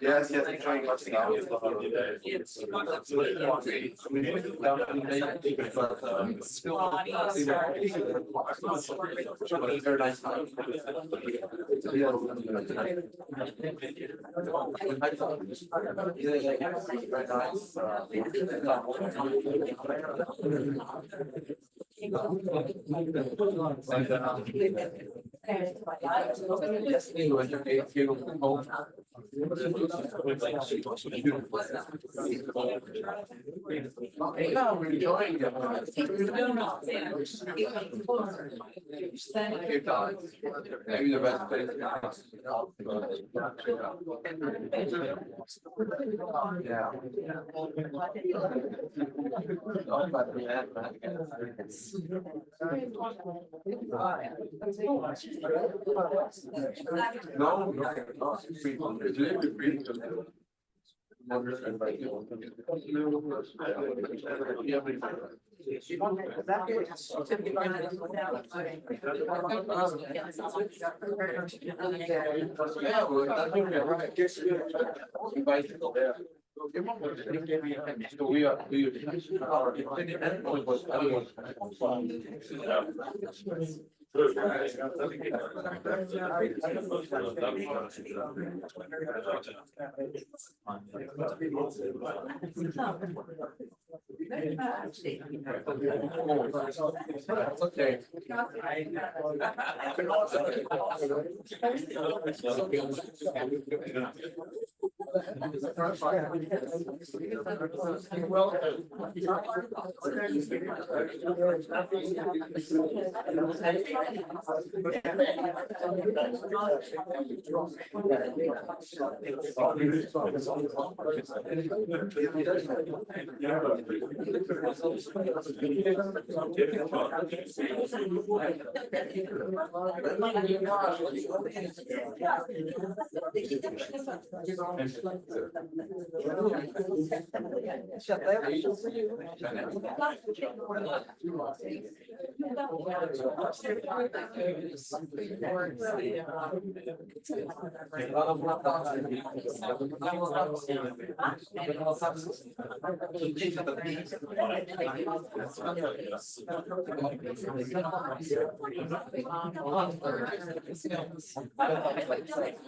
Yes, yes, I'm trying to stop. So we are. Okay.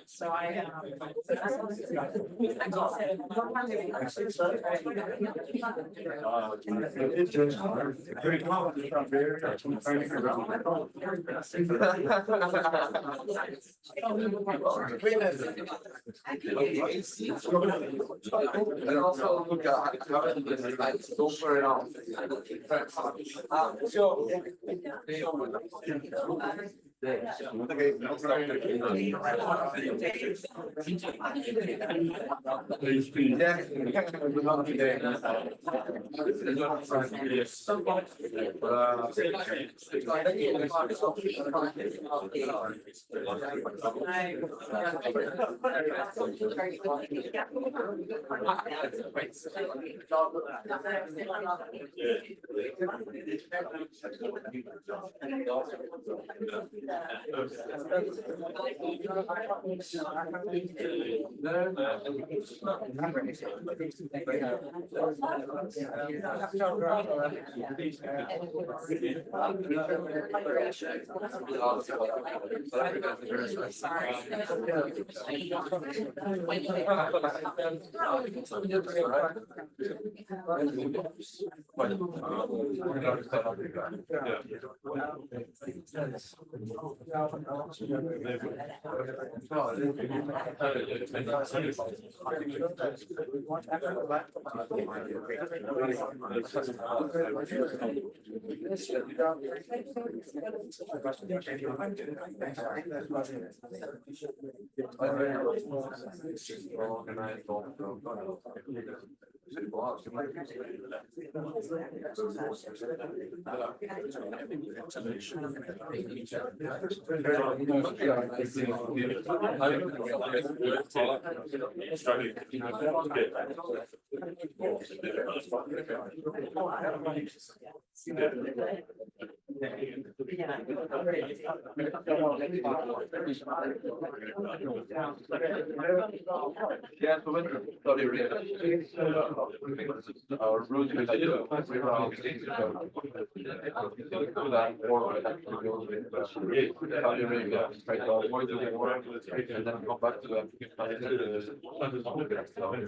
So I And also look at how it's go for it on. So. Yeah, so when our route is like we were all straight avoid the war and then come back to African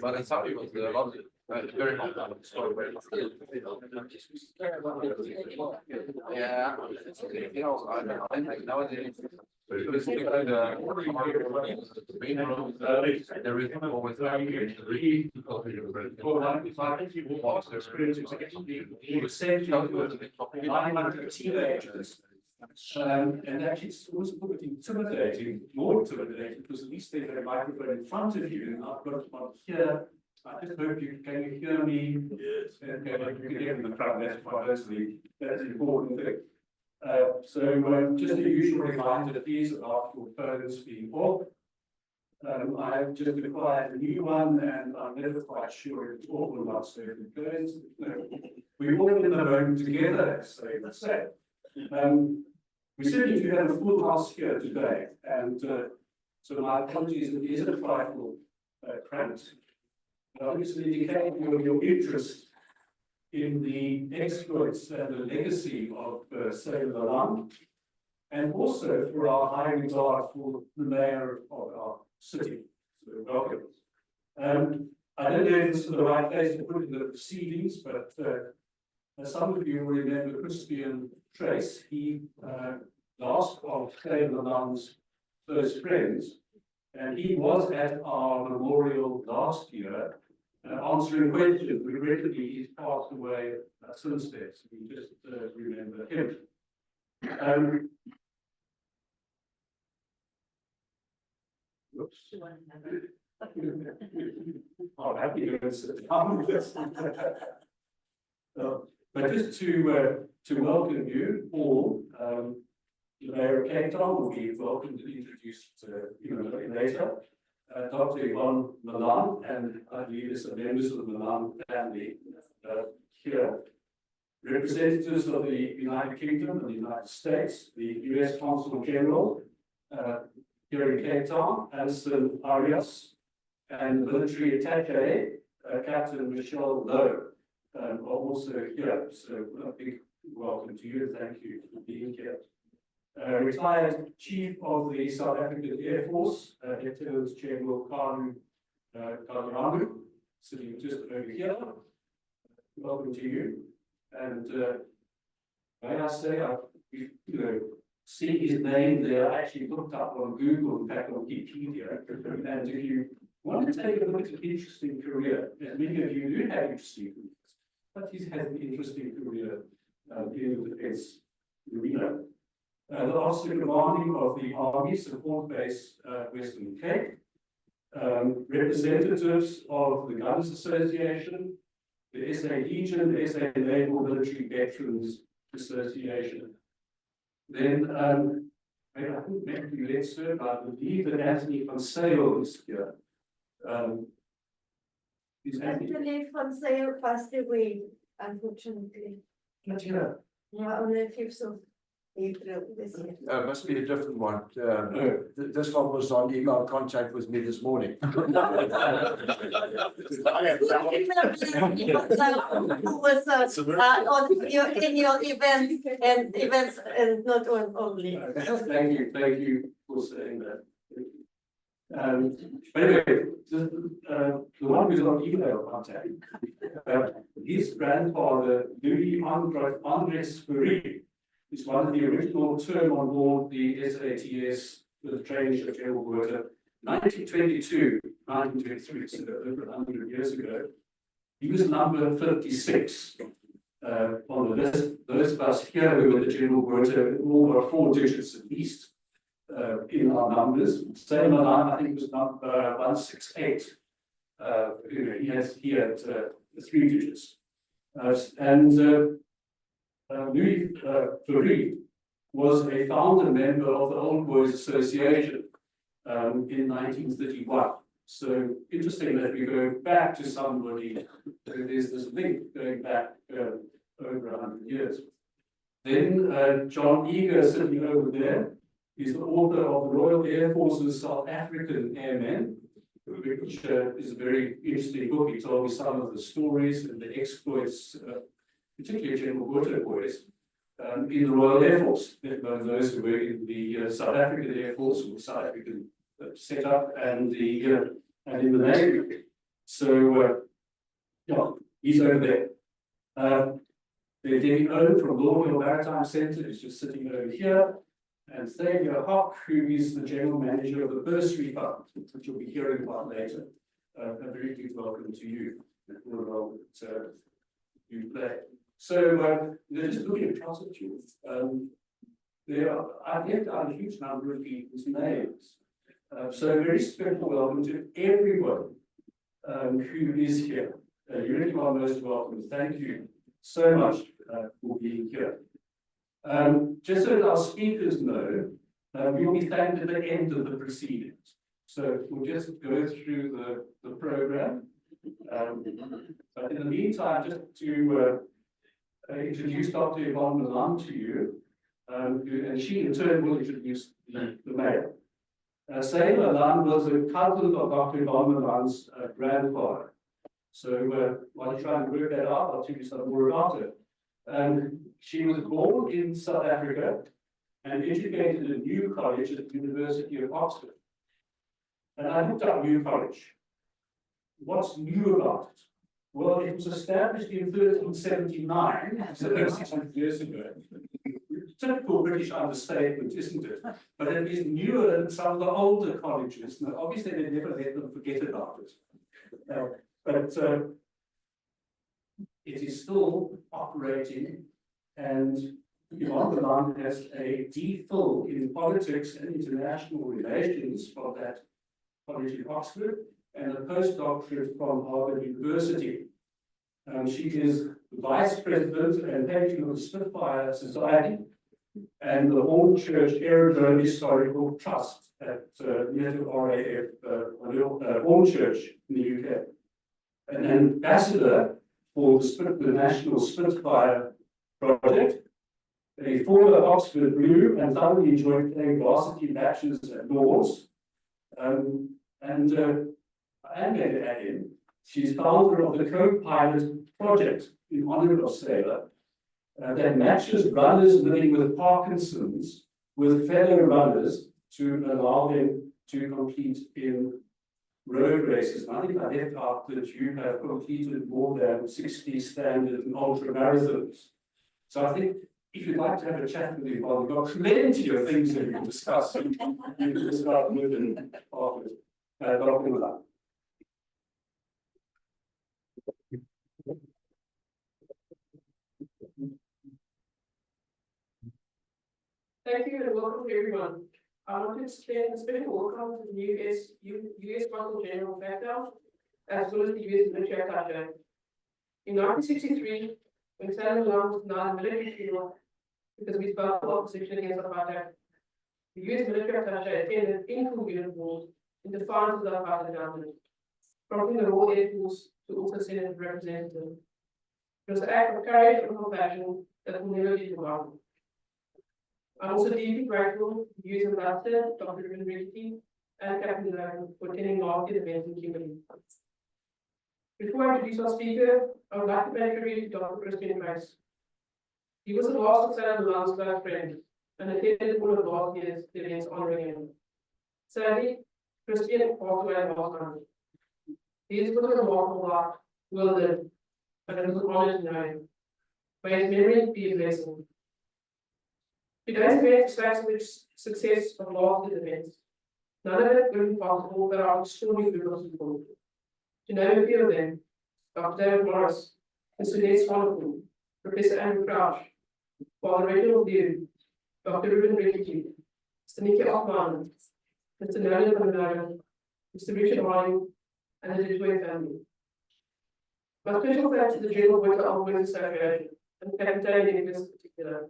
but in Saudi was a lot very yeah, you know, I think nowadays because the main road there is always teenagers. And actually it's always a bit intimidating, more intimidating, because at least they have a microphone in front of you, and I've got one here. I just hope you can hear me. Yes. Okay, you can hear me in the crowd. That's an important thing. So just the usual reminder, please, about your phones being off. I've just acquired a new one, and I'm never quite sure it's all about certain phones. We're all in the boat together, so let's say. We certainly do have a full house here today, and so my apologies if it is a trifle cramped. obviously indicating your interest in the exploits and the legacy of Sailor Malan, and also for our high regard for the mayor of our city. So welcome. I don't know if this is the right place to put in the proceedings, but as some of you will remember Christian Trace, he last of Sailor Malan's close friends, and he was at our memorial last year answering questions. Regrettably, he's passed away since then, so we just remember him. Oops. I'm happy to sit down. But just to welcome you all, the Mayor of Cape Town will be welcome to introduce later. Dr. Yvonne Malan, and I believe there's some members of the Malan family here. Representatives of the United Kingdom and the United States, the US Consul General here in Cape Town, Alison Arias, and military attaché, Captain Michelle Lowe, are also here. So a big welcome to you. Thank you for being here. Retired Chief of the South African Air Force, Lieutenant General Karu Kalarangu, sitting just over here. Welcome to you. And may I say, we've seen his name there. I actually looked up on Google, in fact, on Wikipedia. And if you want to take a look at an interesting career, as many of you do have interesting careers, but he's had an interesting career in the defense arena. The Officer Commanding of the Army Support Base Western Cape, representatives of the Gunners Association, the SA Legion, the SA Naval Military Veterans Association. Then, I think maybe let's serve, I believe that Anthony van Sail is here. Anthony van Sail passed away, unfortunately. Not here. Yeah, on the 5th of April this year. Must be a different one. This one was on email contact with me this morning. Who was on in your event and events and not on only. Thank you for saying that. Anyway, the one who's on email contact, his grandfather, Louis Andres Ferry, is one of the original term on board the SATS with the training ship General Water, 1922, 1923, so over 100 years ago. He was number 56 on the list. Those of us here who were the General Water, all are 4 digits at least in our numbers. Sailor Malan, I think, was number 168. He had 3 digits. Louis Ferry was a founder member of the Old Boys Association in 1931. So interesting that we go back to somebody, there's this link going back over 100 years. Then John Eager, sitting over there, is the author of the Royal Air Force's South African Airmen, which is a very interesting book. He told me some of the stories and the exploits, particularly General Water boys, in the Royal Air Force, those who were in the South African Air Force or South African setup and in the Navy. So, yeah, he's over there. Debbie Owen from Lawville Maritime Centre is just sitting over here. And Thalia Hock, who is the General Manager of the Bursary Fund, which you'll be hearing about later. A very good welcome to you for the role that you play. So, just looking across at you, I've left out a huge number of people's names. So, a very special welcome to everyone who is here. You really are most welcome. Thank you so much for being here. Just so that our speakers know, we will be thanked at the end of the proceedings. So we'll just go through the program. But in the meantime, just to introduce Dr. Yvonne Malan to you, and she in turn will introduce the mayor. Sailor Malan was a cousin of Dr. Yvonne Malan's grandfather. So while you're trying to work that out, I'll tell you some more about her. She was born in South Africa and educated at New College at the University of Oxford. And I looked up New College. What's new about it? Well, it was established in 1379, so 600 years ago. Typical British understatement, isn't it? But it is newer than some of the older colleges. Now, obviously, they never let them forget about it. But it is still operating, and Yvonne Malan has a DPhil in politics and international relations from that college in Oxford, and a postdoctorate from Harvard University. She is vice president and patron of the Spitfire Society and the Hornchurch Aerodrome Historical Trust at near to RAF Hornchurch in the UK. An ambassador for the National Spitfire Project, a former Oxford Blue, and thoroughly enjoyed playing varsity matches at Lords. I am going to add in, she's founder of the co-pilot project in honor of Sailor that matches runners living with Parkinson's with fellow runners to allow them to compete in road races. And I think I left out that you have completed more than 60 standard and ultra marathons. So I think if you'd like to have a chat with me, well, we've got plenty of things that we can discuss. You can start moving after Dr. Malan. Thank you and welcome to everyone. I want to extend a special welcome to the US Consul General Factor, as well as the US military attaché. In 1963, when Sailor Malan was not a military field because we fought opposition against apartheid, the US military attaché attended in full uniform in defiance of the apartheid government, prompting the Royal Air Force to also send a representative. It was an act of courage and compassion that will never be forgotten. I'm also deeply grateful to the US Ambassador, Dr. Ruben and Captain Logan for attending last year's event in Kimberley. Before I introduce our speaker, I would like to pay tribute to Dr. Christian Price. He was the last of Sailor Malan's close friend and attended one of last year's events honoring him. Sadly, Christian passed away last month. His was a remarkable life, well lived, but it was an honor to know him. May his memory be a blessing. Today's event reflects the success of last year's events. None of it would be possible without our extraordinary group of people. To name a few of them, Dr. David Morris, Mr. Ned Swanepoel, Professor Andrew Crouch, Father Reginald Dew, Dr. Ruben Rickety, Mr. Nicky Offman, Mr. Nolan van Logan, Mr. Richard Harding, and the WWII family. My special thanks to the General Worker Employees Association and Captain Nicholas in particular.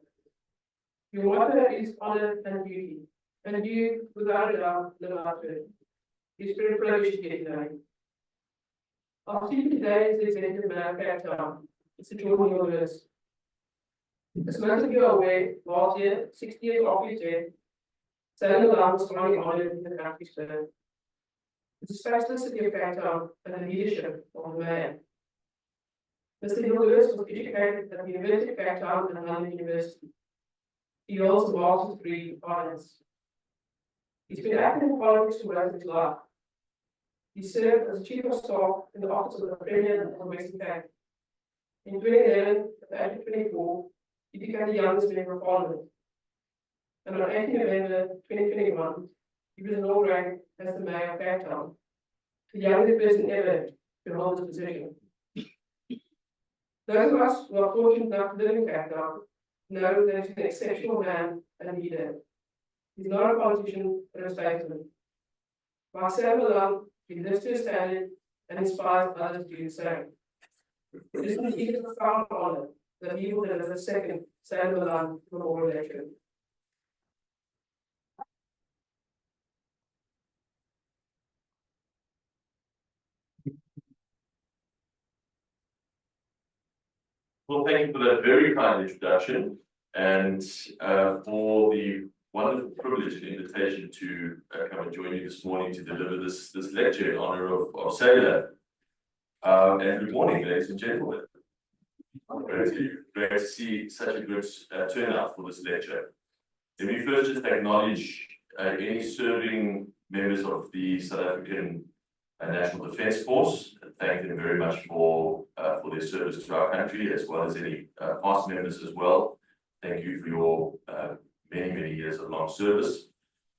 Your motto is honor and duty, and you, without a doubt, live up to it. It's very privileged to get today. Our speaker today is the executive mayor of Cape Town, Mr. Jordan Lewis. As most of you are aware, last year, 60 years after his death, Sailor Malan was finally honored in the country's turn. It's a spaceless city of Cape Town and the leadership of the mayor. Mr. Lewis was educated at the University of Cape Town and London University. He holds a master's degree in finance. He's been active in politics for most of his life. He served as chief of staff in the office of the Premier of the Western Cape. In 2011, at the age of 24, he became the youngest member of Parliament. And on 18 November 2021, he was inaugurated as the mayor of Cape Town, the youngest person ever to hold this position. Those of us who are fortunate enough to live in Cape Town know that he's an exceptional man and leader. He's not a politician, but a statesman. Like Sailor Malan, he lives to a standard and inspires others to do the same. It is an even profound honor that he will deliver the second Sailor Malan memorial lecture. Well, thank you for that very kind introduction and for the wonderful privilege and invitation to come and join you this morning to deliver this lecture in honor of Sailor. And good morning, ladies and gentlemen. Great to see such a good turnout for this lecture. Let me first just acknowledge any serving members of the South African National Defence Force and thank them very much for their service to our country, as well as any past members as well. Thank you for your many years of long service.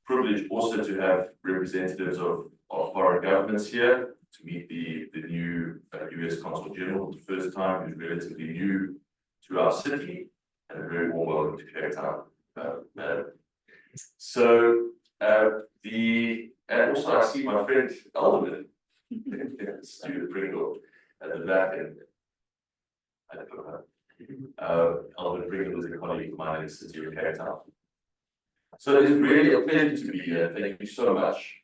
Privilege also to have representatives of foreign governments here to meet the new US Consul General for the first time, who's relatively new to our city, and a very warm welcome to Cape Town, madam. So and also I see my friend Alderman, Stuart Pringle, at the back end. Alderman Pringle is a colleague of mine in the city of Cape Town. So it is really a pleasure to be here. Thank you so much,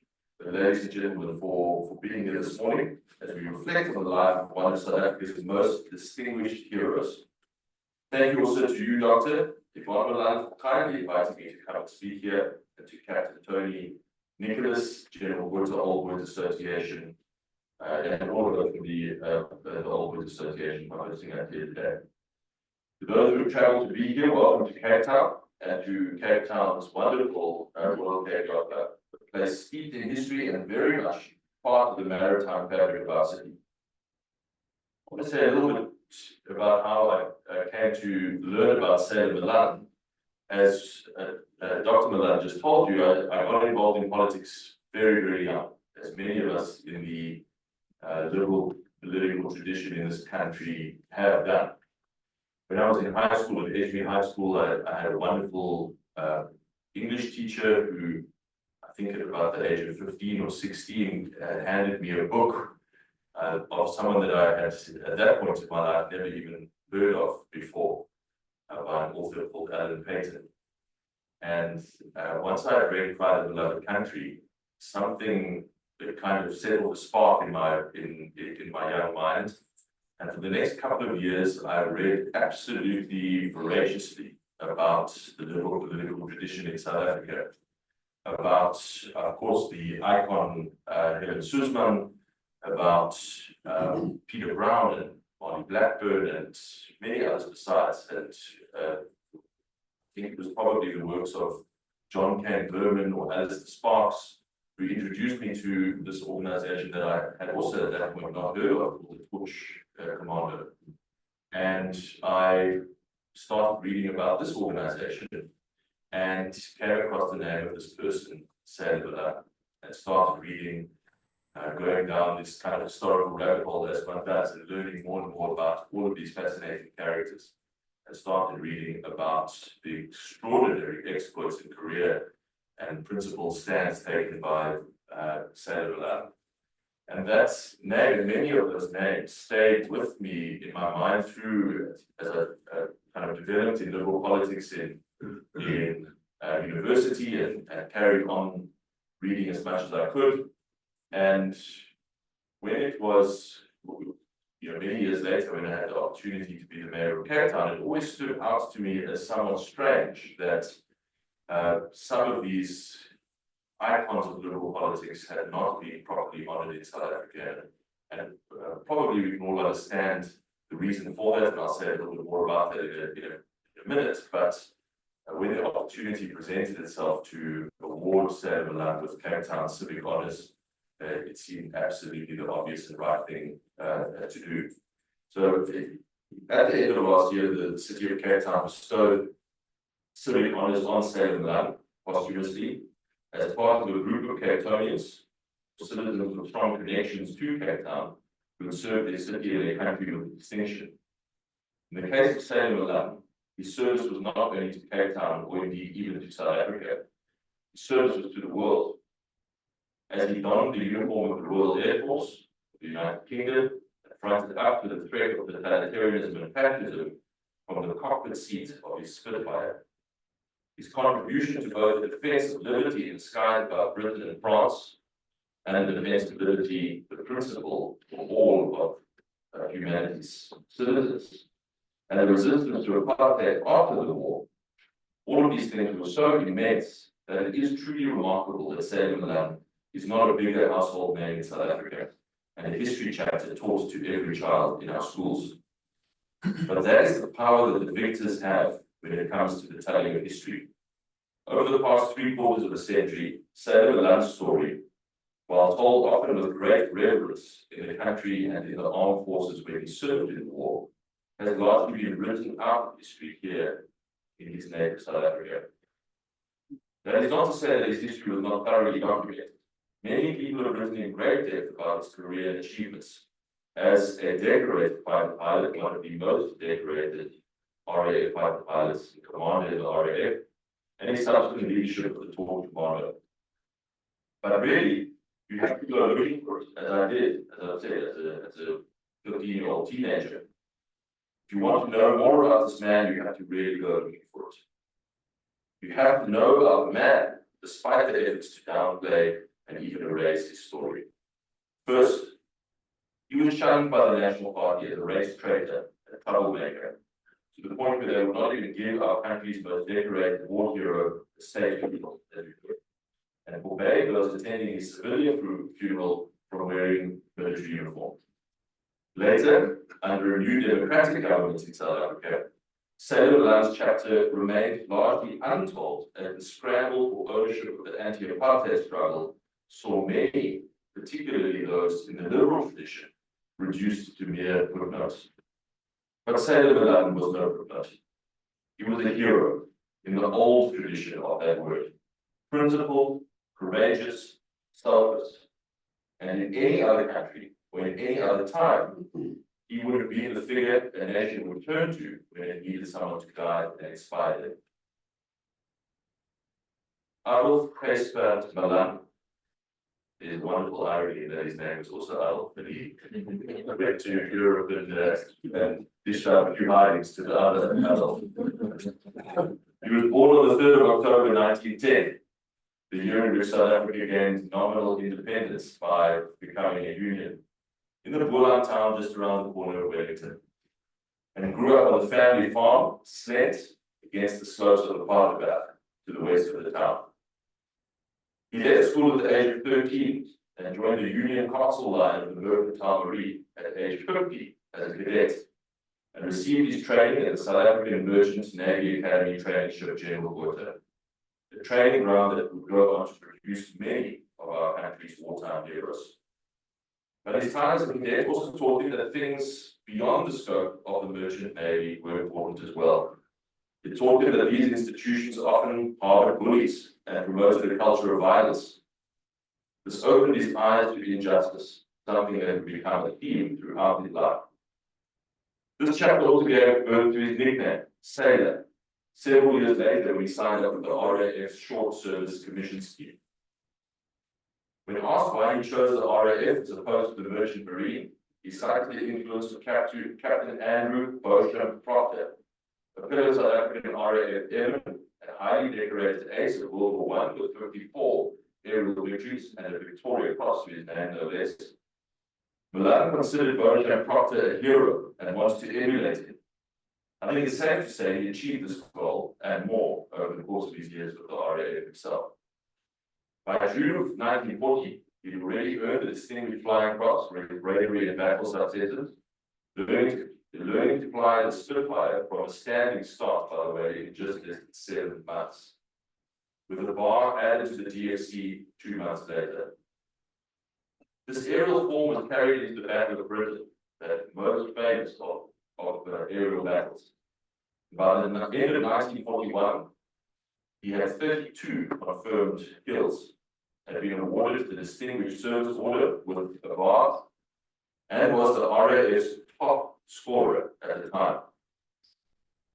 ladies and gentlemen, for being here this morning as we reflect on the life of one of South Africa's most distinguished heroes. Thank you also to you, Dr. Malan, for kindly inviting me to come and speak here, and to Captain Tony Nicholas, General Water Old Boys Association, and all of us from the Old Boys Association for hosting us here today. To those who have travelled to be here, welcome to Cape Town, and to Cape Town's wonderful Royal Cape Opera, a place steeped in history and very much part of the maritime fabric of our city. I want to say a little bit about how I came to learn about Sailor Malan. As Dr. Malan just told you, I got involved in politics very young, as many of us in the liberal political tradition in this country have done. When I was in high school, at Edgemere High School, I had a wonderful English teacher who, I think at about the age of 15 or 16, handed me a book of someone that I had, at that point in my life, never even heard of before, by an author called Alan Paton. And once I read Pride of the Beloved Country, something that kind of set off a spark in my young mind. And for the next couple of years, I read absolutely voraciously about the liberal political tradition in South Africa, about, of course, the icon Helen Suzman, about Peter Brown and Molly Blackburn and many others besides. And I think it was probably the works of John Cain Berman or Alistair Sparks who introduced me to this organization that I had also at that point not heard of, called the Bush Commando. And I started reading about this organization and came across the name of this person, Sailor Malan, and started reading, going down this kind of historical rabbit hole as one does, and learning more and more about all of these fascinating characters, and started reading about the extraordinary exploits and career and principled stands taken by Sailor Malan. And that's name, and many of those names stayed with me in my mind through as I kind of developed in liberal politics in university and carried on reading as much as I could. And when it was, many years later, when I had the opportunity to be the mayor of Cape Town, it always stood out to me as somewhat strange that some of these icons of liberal politics had not been properly honored in South Africa. And probably we can all understand the reason for that, and I'll say a little bit more about that in a minute. But when the opportunity presented itself to award Sailor Malan with Cape Town Civic Honours, it seemed absolutely the obvious and right thing to do. So at the end of last year, the city of Cape Town bestowed Civic Honours on Sailor Malan posthumously as part of a group of Cape Townians, citizens with strong connections to Cape Town, who had served their city and their country with distinction. In the case of Sailor Malan, his service was not only to Cape Town or indeed even to South Africa. His service was to the world. As he donned the uniform of the Royal Air Force of the United Kingdom and fronted up to the threat of totalitarianism and fascism from the cockpit seat of his Spitfire, his contribution to both the defense of liberty in the skies above Britain and France, and the defense of liberty, the principle for all of humanity's citizens, and the resistance to apartheid after the war, all of these things were so immense that it is truly remarkable that Sailor Malan is not a bigger household name in South Africa and a history chapter taught to every child in our schools. But that is the power that the victors have when it comes to the telling of history. Over the past 3/4 of a century, Sailor Malan's story, while told often with great reverence in the country and in the armed forces where he served in the war, has largely been written out of history here in his native South Africa. That is not to say that his history was not thoroughly documented. Many people have written in great depth about his career and achievements. As a decorated fighter pilot, one of the most decorated RAF fighter pilots, the commander in the RAF, and his subsequent leadership of the Torch Commando. But really, you have to go looking for it, as I did, as I said, as a 15-year-old teenager. If you want to know more about this man, you have to really go looking for it. You have to know about the man, despite the efforts to downplay and even erase his story. First, he was shunned by the National Party as a race traitor and a troublemaker, to the point where they would not even give our country's most decorated war hero a state funeral, and forbade those attending his civilian funeral from wearing military uniform. Later, under a new democratic government in South Africa, Sailor Malan's chapter remained largely untold, as the scramble for ownership of the anti-apartheid struggle saw many, particularly those in the liberal tradition, reduced to mere footnotes. But Sailor Malan was no footnote. He was a hero in the old tradition of that word. Principled, courageous, selfless. And in any other country, or in any other time, he would have been the figure a nation would turn to when it needed someone to guide and inspire them. Adolf Presper Malan. There's wonderful irony that his name is also Adolf, but he went to Europe and dished out a few hidings to the other Adolf. He was born on the 3rd of October 1910, the year in which South Africa gained nominal independence by becoming a union, in the Boland town just around the corner of Wellington, and grew up on the family farm, Slet, against the slopes of the Paardeberg, to the west of the town. He left school at the age of 13 and joined the Union Castle line of the Mercantile Marine at age 50 as a cadet, and received his training at the South African Merchant Navy Academy training ship General Botha, a training ground that would go on to produce many of our country's wartime heroes. But his time as a cadet also taught him that things beyond the scope of the Merchant Navy were important as well. It taught him that these institutions often harbored bullies and promoted a culture of violence. This opened his eyes to injustice, something that would become a theme throughout his life. This chapter also gave birth to his nickname, Sailor, several years later when he signed up with the RAF's Short Service Commission Scheme. When asked why he chose the RAF as opposed to the Merchant Marine, he cited the influence of Captain Andrew Beauchamp Proctor, a fellow South African RAF airman and highly decorated ace of World War I with 54 aerial victories and a Victoria Cross to his name, no less. Malan considered Beauchamp Proctor a hero and wants to emulate him. I think it's safe to say he achieved this goal and more over the course of his years with the RAF himself. By June of 1940, he had already earned the Distinguished Flying Cross for his bravery and battle successes, learning to fly the Spitfire from a standing start, by the way, in just 7 months, with a bar added to the DFC 2 months later. This aerial form was carried into the Battle of Britain, that most famous of aerial battles. By the end of 1941, he had 32 confirmed kills, had been awarded the Distinguished Service Order with a bar, and was the RAF's top scorer at the time.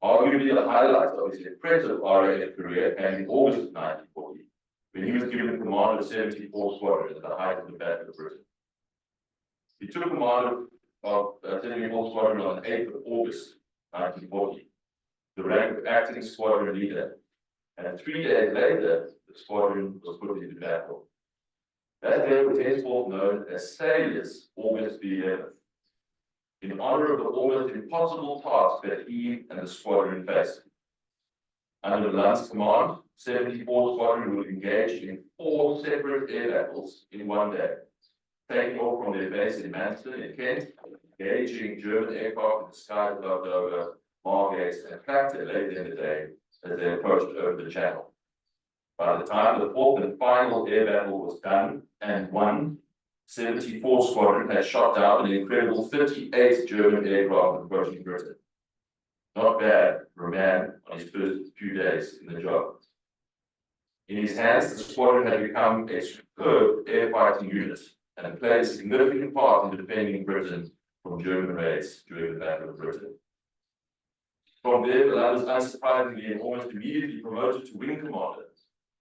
Arguably, the highlight of his impressive RAF career came in August of 1940, when he was given command of 74 Squadron at the height of the Battle of Britain. He took command of 74 Squadron on the 8th of August 1940, the rank of acting squadron leader, and 3 days later, the squadron was put into battle. That day was henceforth known as Sailor's August the 11th, in honor of the almost impossible task that he and the squadron faced. Under Malan's command, 74 Squadron would engage in 4 separate air battles in one day, taking off from their base in Manston in Kent, engaging German aircraft in the skies above Dover, Margate, and Clacton late in the day as they approached over the channel. By the time the fourth and final air battle was done and won, 74 Squadron had shot down an incredible 38 German aircraft approaching Britain. Not bad for a man on his first few days in the job. In his hands, the squadron had become a superb air fighting unit and played a significant part in defending Britain from German raids during the Battle of Britain. From there, Malan was unsurprisingly and almost immediately promoted to wing commander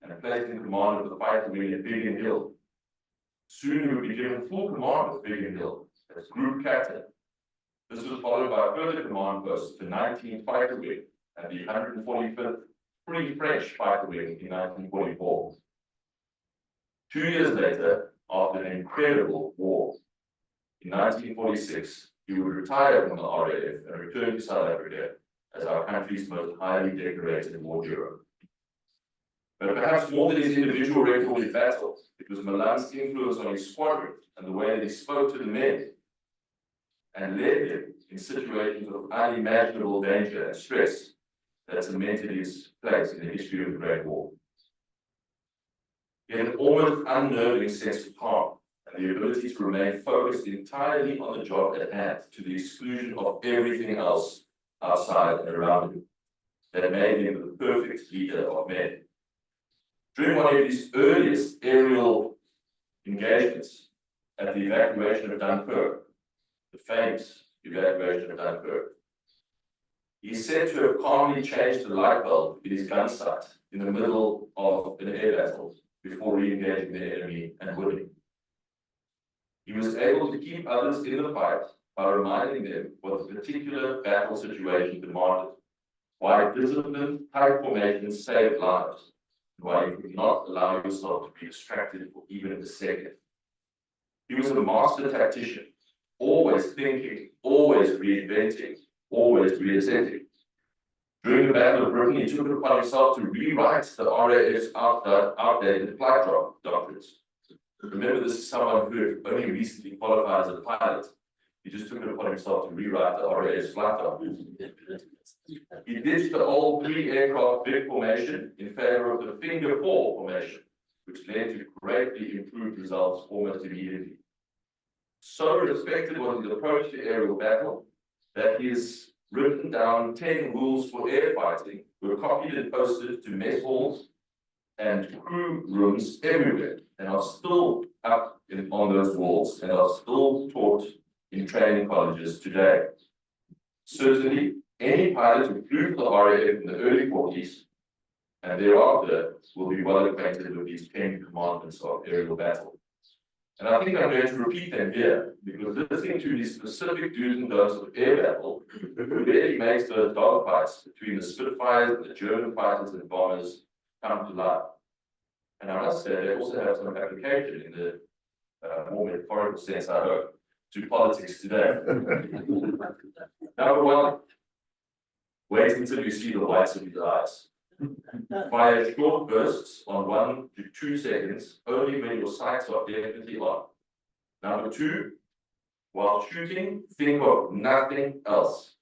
and placed in command of the fighter wing at Biggin Hill. Soon he would be given full command of Biggin Hill as group captain. This was followed by a further command post, the 19th Fighter Wing and the 145th Free French Fighter Wing in 1944. 2 years later, after an incredible war, in 1946, he would retire from the RAF and return to South Africa as our country's most highly decorated war hero. But perhaps more than his individual record in battle, it was Malan's influence on his squadron and the way that he spoke to the men and led them in situations of unimaginable danger and stress that cemented his place in the history of the Great War. He had an almost unnerving sense of calm and the ability to remain focused entirely on the job at hand to the exclusion of everything else outside and around him that made him the perfect leader of men. During one of his earliest aerial engagements at the evacuation of Dunkirk, the famous evacuation of Dunkirk, he is said to have calmly changed the light bulb in his gun sight in the middle of an air battle before re-engaging the enemy and winning. He was able to keep others in the fight by reminding them what the particular battle situation demanded, why disciplined, tight formations saved lives, and why you could not allow yourself to be distracted for even a second. He was a master tactician, always thinking, always reinventing, always reasserting. During the Battle of Britain, he took it upon himself to rewrite the RAF's outdated flight doctrines. Remember, this is someone who had only recently qualified as a pilot. He just took it upon himself to rewrite the RAF's flight doctrines. He ditched the old 3-aircraft big formation in favor of the finger 4 formation, which led to greatly improved results almost immediately. So respected was his approach to aerial battle that his written down 10 rules for air fighting were copied and posted to mess halls and crew rooms everywhere, and are still up on those walls and are still taught in training colleges today. Certainly, any pilot who flew for the RAF in the early 40s and thereafter will be well acquainted with these 10 commandments of aerial battle. And I think I'm going to repeat them here, because listening to these specific do's and don'ts of air battle really makes those dogfights between the Spitfires and the German fighters and bombers come to life. And I must say, they also have some application in the more metaphorical sense, I hope, to politics today. Number one, wait until you see the whites of his eyes. Fire short bursts on 1 to 2 seconds, only when your sights are definitely on. Number two, while shooting, think of nothing else.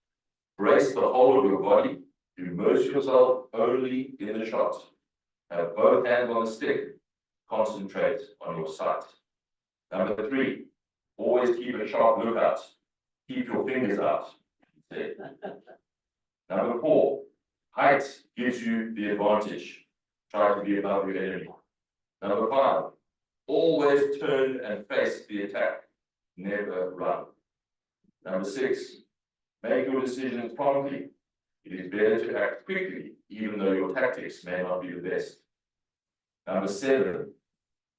Brace the whole of your body, immerse yourself only in the shot. Have both hands on the stick, concentrate on your sight. Number three, always keep a sharp lookout. Keep your fingers out. Number four, height gives you the advantage. Try to be above your enemy. Number five, always turn and face the attack. Never run. Number six, make your decisions promptly. It is better to act quickly, even though your tactics may not be the best. Number seven,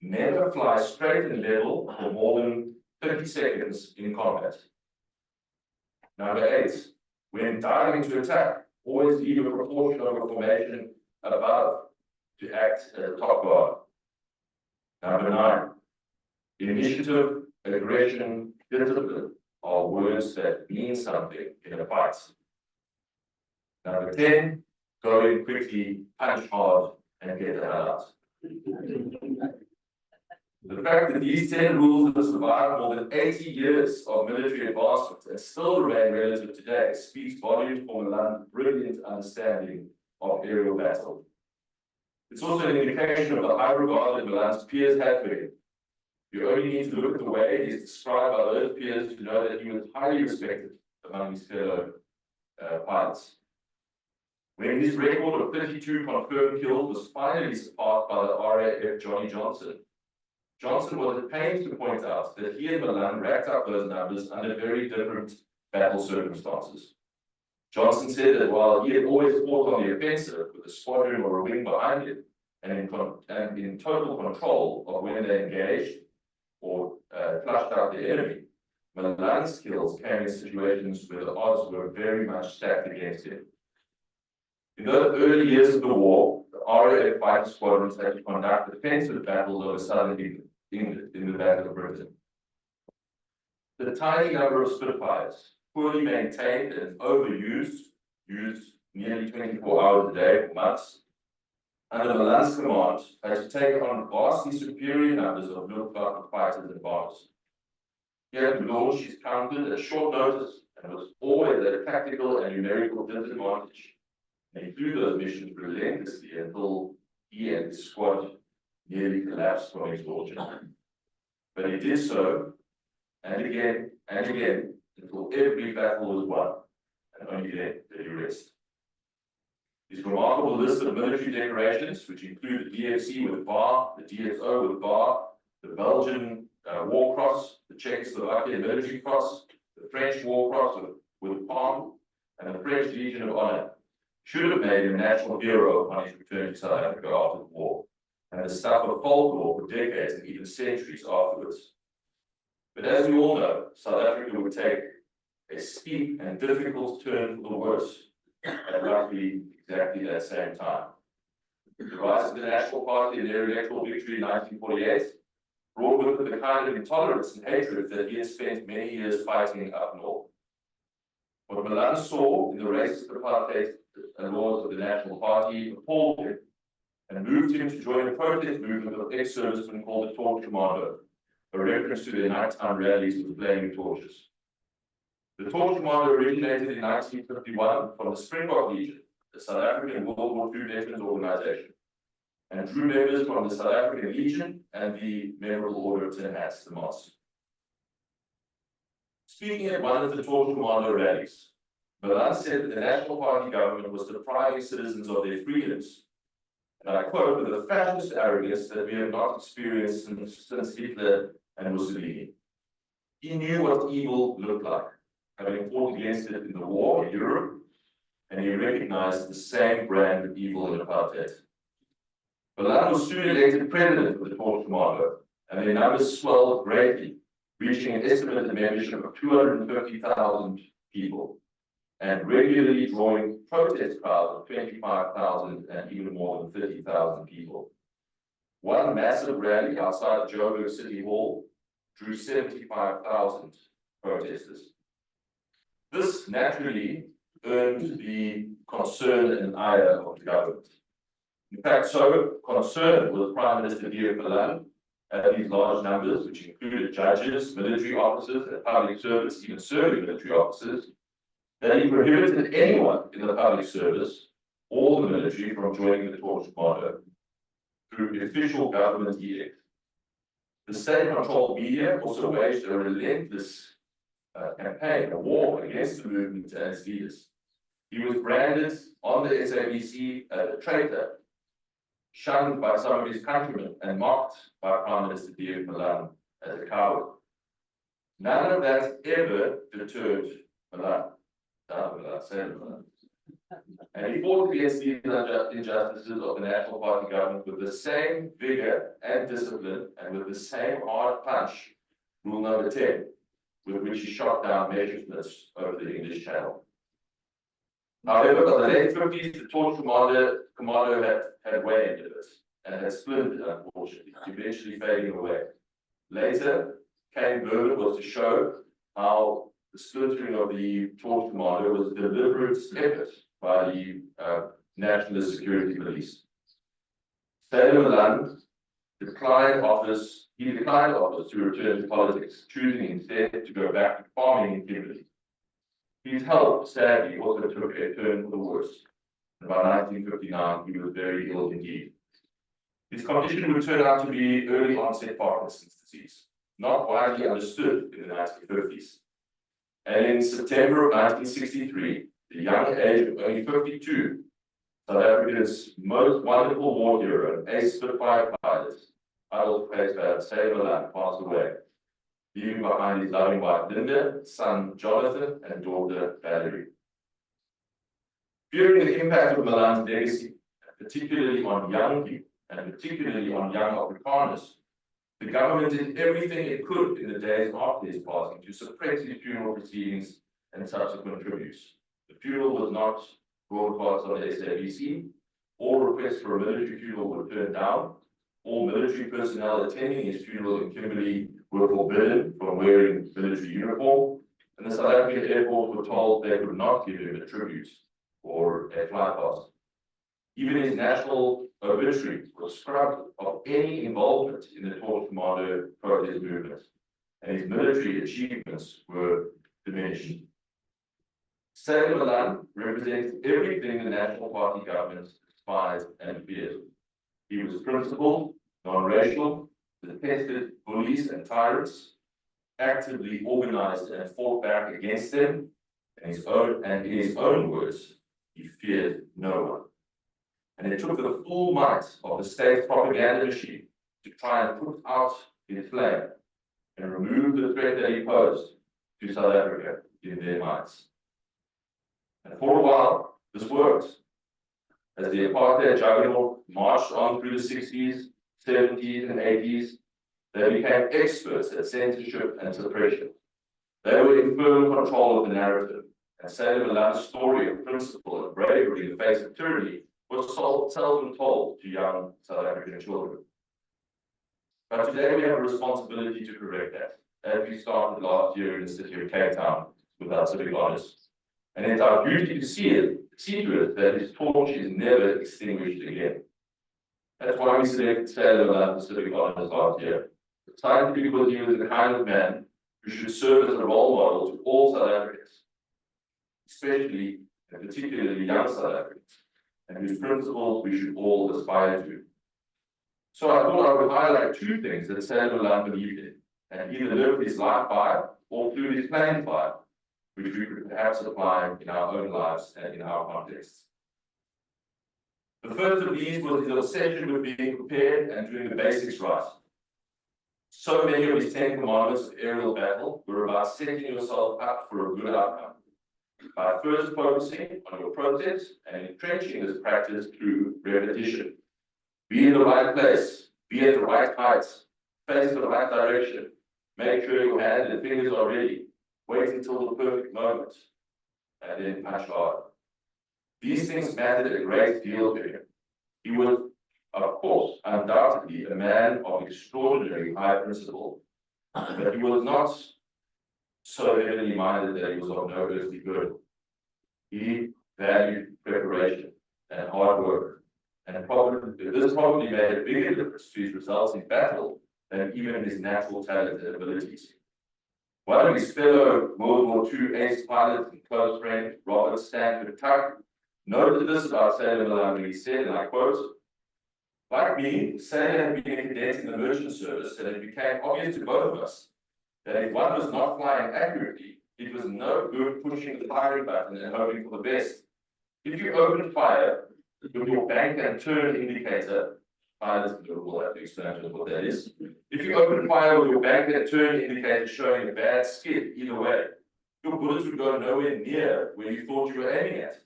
never fly straight and level for more than 30 seconds in combat. Number eight, when diving to attack, always leave a proportion of your formation above to act as a top guard. Number nine, initiative, aggression, discipline are words that mean something in a fight. Number 10, go in quickly, punch hard, and get the hell out. The fact that these 10 rules have survived more than 80 years of military advancement and still remain relative today speaks volumes for Malan's brilliant understanding of aerial battle. It's also an indication of the high regard that Malan's peers had for him. You only need to look at the way he is described by those peers to know that he was highly respected among his fellow pilots. When his record of 32 confirmed kills was finally surpassed by the RAF Johnny Johnson, Johnson was at pains to point out that he and Malan racked up those numbers under very different battle circumstances. Johnson said that while he had always fought on the offensive with a squadron or a wing behind him, and in total control of when they engaged or flushed out the enemy, Malan's skills came in situations where the odds were very much stacked against him. In those early years of the war, the RAF fighter squadrons had to conduct defensive battles over southern England in the Battle of Britain. The tiny number of Spitfires, poorly maintained and overused, used nearly 24 hours a day for months, under Malan's command, had to take on vastly superior numbers of Luftwaffe fighters and bombers. He had to launch his counters at short notice and was always at a tactical and numerical disadvantage. And he flew those missions relentlessly until he and his squad nearly collapsed from exhaustion. But he did so, and again, until every battle was won, and only then did he rest. His remarkable list of military decorations, which include the DFC with bar, the DSO with bar, the Belgian War Cross, the Czechoslovakian Military Cross, the French War Cross with palm, and the French Legion of Honor, should have made him a national hero upon his return to South Africa after the war, and the stuff of folklore for decades and even centuries afterwards. But as we all know, South Africa would take a steep and difficult turn for the worse at roughly exactly that same time. The rise of the National Party and their electoral victory in 1948 brought with it the kind of intolerance and hatred that he had spent many years fighting up north. What Malan saw in the racist apartheid laws of the National Party appalled him and moved him to join a protest movement of ex-servicemen called the Torch Commando, a reference to their nighttime rallies with flaming torches. The Torch Commando originated in 1951 from the Springbok Legion, the South African World War II Veterans Organization, and drew members from the South African Legion and the Memorable Order of Tin Hats, the MOS. Speaking at one of the Torch Commando rallies, Malan said that the National Party government was depriving citizens of their freedoms, and I quote, with a fascist arrogance that we have not experienced since Hitler and Mussolini. He knew what evil looked like, having fought against it in the war in Europe, and he recognized the same brand of evil in apartheid. Malan was soon elected president of the Torch Commando, and their numbers swelled greatly, reaching an estimated membership of 250,000 people, and regularly drawing protest crowds of 25,000 and even more than 30,000 people. One massive rally outside of Joburg City Hall drew 75,000 protesters. This naturally earned the concern and ire of the government. In fact, so concerned was Prime Minister Malan at these large numbers, which included judges, military officers, and public servants, even serving military officers, that he prohibited anyone in the public service or the military from joining the Torch Commando through official government edict. The state-controlled media also waged a relentless campaign, a war against the movement and its leaders. He was branded on the SABC as a traitor, shunned by some of his countrymen, and mocked by Prime Minister Malan as a coward. None of that ever deterred Malan. And he fought against these injustices of the National Party government with the same vigor and discipline and with the same hard punch, rule number 10, with which he shot down major Smiths over the English Channel. However, by the late 50s, the Torch Commando had waned a bit and had splintered, unfortunately, eventually fading away. Later, Kane Burger was to show how the splintering of the Torch Commando was a deliberate effort by the National Security Police. Sailor Malan he declined office to return to politics, choosing instead to go back to farming in Kimberley. His health, sadly, also took a turn for the worse. And by 1959, he was very ill indeed. His condition would turn out to be early onset Parkinson's disease, not widely understood in the 1950s. And in September of 1963, the young age of only 52, South Africa's most wonderful war hero, an ace Spitfire pilot, Adolf Sailor Malan, passed away, leaving behind his loving wife Linda, son Jonathan, and daughter Valerie. Fearing the impact of Malan's legacy, particularly on young people, and particularly on young Afrikaners, the government did everything it could in the days after his passing to suppress his funeral proceedings and subsequent tributes. The funeral was not broadcast on the SABC. All requests for a military funeral were turned down. All military personnel attending his funeral in Kimberley were forbidden from wearing military uniform, and the South African Air Force were told they could not give him a tribute or a flight pass. Even his national obituary was scrubbed of any involvement in the Torch Commando protest movement, and his military achievements were diminished. Sailor Malan represents everything the National Party government despised and feared. He was principled, non-racial, detested bullies and tyrants, actively organized and fought back against them, and in his own words, he feared no one. And it took the full might of the state's propaganda machine to try and put out his flag and remove the threat that he posed to South Africa in their minds. And for a while, this worked. As the apartheid juggernaut marched on through the 60s, 70s, and 80s, they became experts at censorship and suppression. They were in firm control of the narrative, and Sailor Malan's story of principle and bravery in the face of tyranny was seldom told to young South African children. But today we have a responsibility to correct that, as we started last year in the city of Cape Town with our Civic Honours. And it's our duty to see to it that his torch is never extinguished again. That's why we selected Sailor Malan for Civic Honours last year. Precisely because he was the kind of man who should serve as a role model to all South Africans, especially and particularly young South Africans, and whose principles we should all aspire to. So I thought I would highlight two things that Sailor Malan believed in, and either lived his life by or flew his plane by, which we could perhaps apply in our own lives and in our contexts. The first of these was his obsession with being prepared and doing the basics right. So many of his 10 commandments of aerial battle were about setting yourself up for a good outcome, by first focusing on your process and entrenching this practice through repetition. Be in the right place, be at the right height, face the right direction, make sure your hand and fingers are ready, wait until the perfect moment, and then punch hard. These things mattered a great deal to him. He was, of course, undoubtedly a man of extraordinary high principle, but he was not so heavily minded that he was of no earthly good. He valued preparation and hard work, and this probably made a bigger difference to his results in battle than even his natural talent and abilities. One of his fellow World War II ace pilots and close friend, Robert Stanford Tuck, noted this about Sailor Malan when he said, and I quote, "Like me, Sailor had been a cadet in the merchant service, and it became obvious to both of us that if one was not flying accurately, it was no good pushing the firing button and hoping for the best. If you open fire with your bank and turn indicator," pilots will have to explain to us what that is. "If you open fire with your bank and turn indicator showing a bad skid either way, your bullets would go nowhere near where you thought you were aiming at,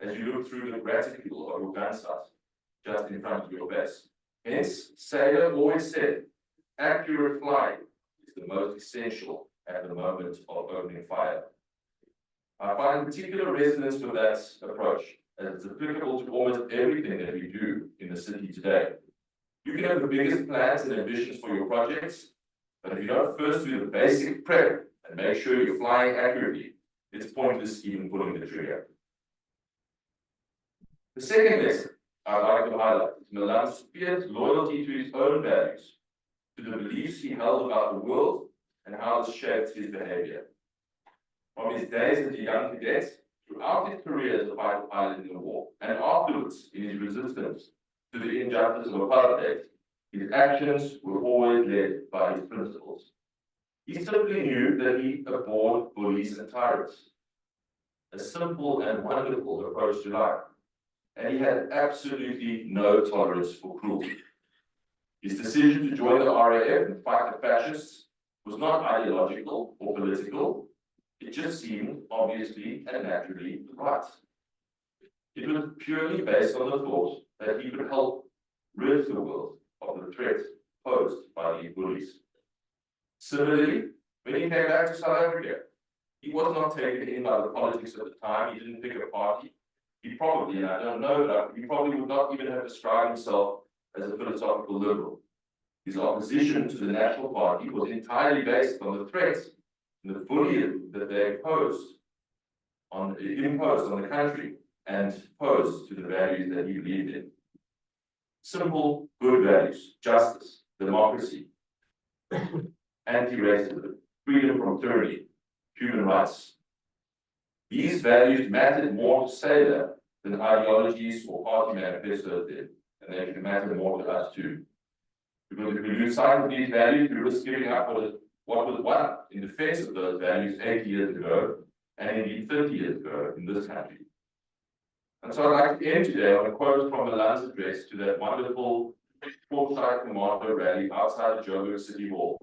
as you look through the reticule of your gun sight, just in front of your face. Hence, Sailor always said, accurate flying is the most essential at the moment of opening fire." I find particular resonance with that approach, as it's applicable to almost everything that we do in the city today. You can have the biggest plans and ambitions for your projects, but if you don't first do the basic prep and make sure you're flying accurately, it's pointless even pulling the trigger. The second lesson I'd like to highlight is Malan Malan's fierce loyalty to his own values, to the beliefs he held about the world and how this shaped his behavior. From his days as a young cadet, throughout his career as a fighter pilot in the war, and afterwards in his resistance to the injustice of apartheid, his actions were always led by his principles. He simply knew that he abhorred bullies and tyrants. A simple and wonderful approach to life. And he had absolutely no tolerance for cruelty. His decision to join the RAF and fight the fascists was not ideological or political. It just seemed obviously and naturally right. It was purely based on the thought that he could help rid the world of the threat posed by these bullies. Similarly, when he came back to South Africa, he was not taken in by the politics of the time. He didn't pick a party. He probably, and I don't know, but he probably would not even have described himself as a philosophical liberal. His opposition to the National Party was entirely based on the threats and the bullying that they imposed on the country and posed to the values that he believed in. Simple, good values: justice, democracy, anti-racism, freedom from tyranny, human rights. These values mattered more to Sailor than ideologies or party manifestos did, and they can matter more to us too. Because if we lose sight of these values, we risk giving up what was won in defense of those values 80 years ago, and indeed 30 years ago in this country. And so I'd like to end today on a quote from Malan's address to that wonderful Forsyth Commando rally outside the Joburg City Hall,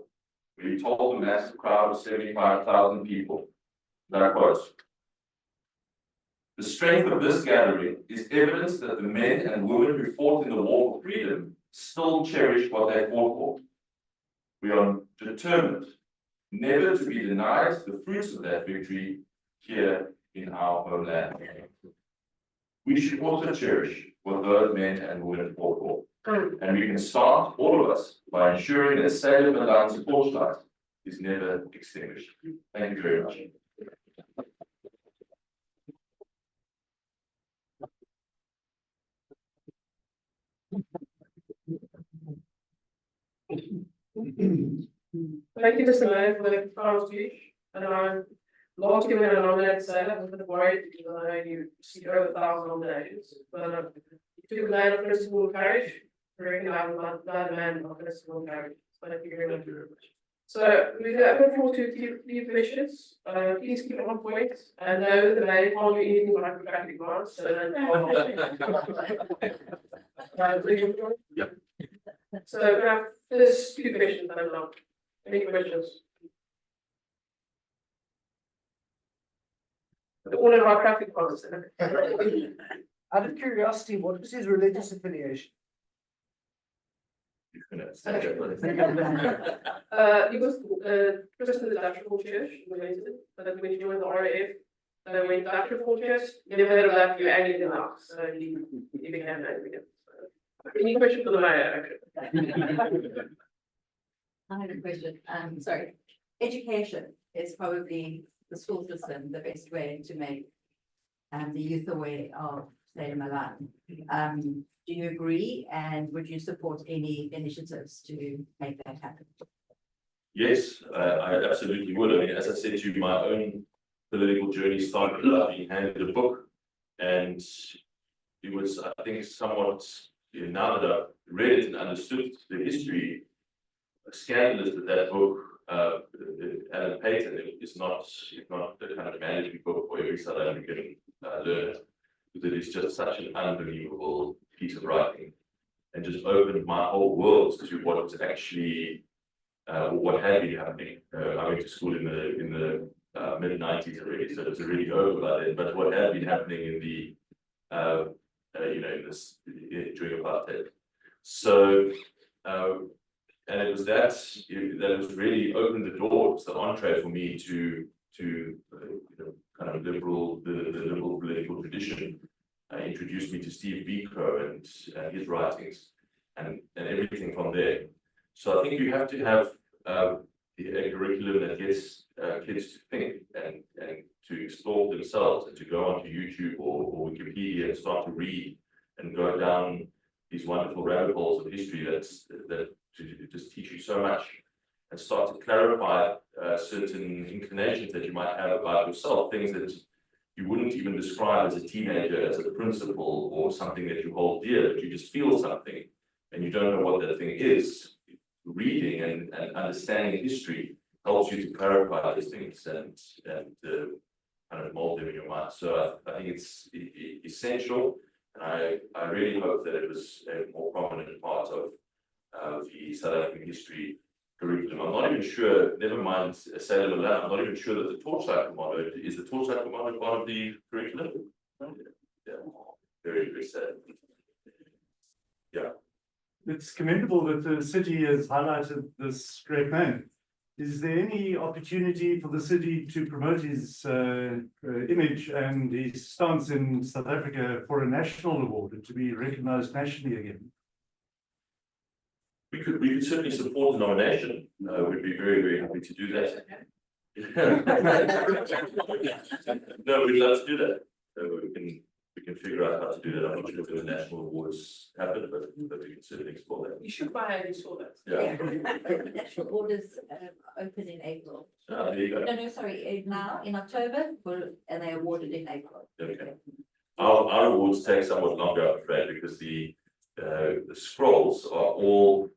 where he told a massive crowd of 75,000 people, and I quote, "The strength of this gathering is evidence that the men and women who fought in the war for freedom still cherish what they fought for. We are determined never to be denied the fruits of that victory here in our homeland. We should also cherish what those men and women fought for. And we can start, all of us, by ensuring that Sailor Malan's torchlight is never extinguished." Thank you very much. Thank you, Mr. Mayor, for the final speech. And I'm last year when I nominated Sailor, I was a bit worried because I know you see over 1,000 nominations. But you took a man of principle and courage to recognize that man of principle and courage. So thank you very much. So we open for two questions. Please keep on point and know that the mayor can't do anything like practical grants. So then Yep. So we have first two questions. I don't know. Any questions? All of our traffic policy. Out of curiosity, what was his religious affiliation? He was Christian the Dutch Reformed Church, but when he joined the RAF, when Dutch Reformed Church, you never heard of that, you Anglican now, so he became an Anglican. Any question for the mayor, actually? I have a question. Sorry. Education is probably the school system, the best way to make the youth aware of Sailor Malan. Do you agree, and would you support any initiatives to make that happen? Yes, I absolutely would. I mean, as I said to you, my own political journey started with being handed a book, and it was, I think, somewhat, now that I've read it and understood the history, scandalous that that book, Alan Payton, is not the kind of management book for every South African learner, because it is just such an unbelievable piece of writing, and just opened my whole world to what was actually, what had been happening. I went to school in the mid-90s already, so it's already over by then. But what had been happening in the, during apartheid. So, and it was that it was really opened the door. It was the entree for me to kind of the liberal political tradition. Introduced me to Steve Biko and his writings and everything from there. So I think you have to have a curriculum that gets kids to think and to explore themselves, and to go onto YouTube or Wikipedia and start to read and go down these wonderful rabbit holes of history that just teach you so much and start to clarify certain inclinations that you might have about yourself, things that you wouldn't even describe as a teenager as a principle or something that you hold dear, but you just feel something and you don't know what that thing is. Reading and understanding history helps you to clarify these things and kind of mold them in your mind. So I think it's essential, and I really hope that it was a more prominent part of the South African history curriculum. I'm not even sure, never mind Sailor Malan, I'm not even sure that the Torchlight Commando, is the Torchlight Commando part of the curriculum? Yeah, very, very sad. Yeah. It's commendable that the city has highlighted this great man. Is there any opportunity for the city to promote his image and his stance in South Africa for a national award and to be recognized nationally again? We could certainly support the nomination. We'd be very, very happy to do that. No, we'd love to do that. We can figure out how to do that. I'm not sure if the national awards happen, but we can certainly explore that. You should buy a saw that. Yeah. National orders open in April. There you go. No, sorry, now in October, and they awarded in April. Okay. Our awards take somewhat longer, I'm afraid, because the scrolls are all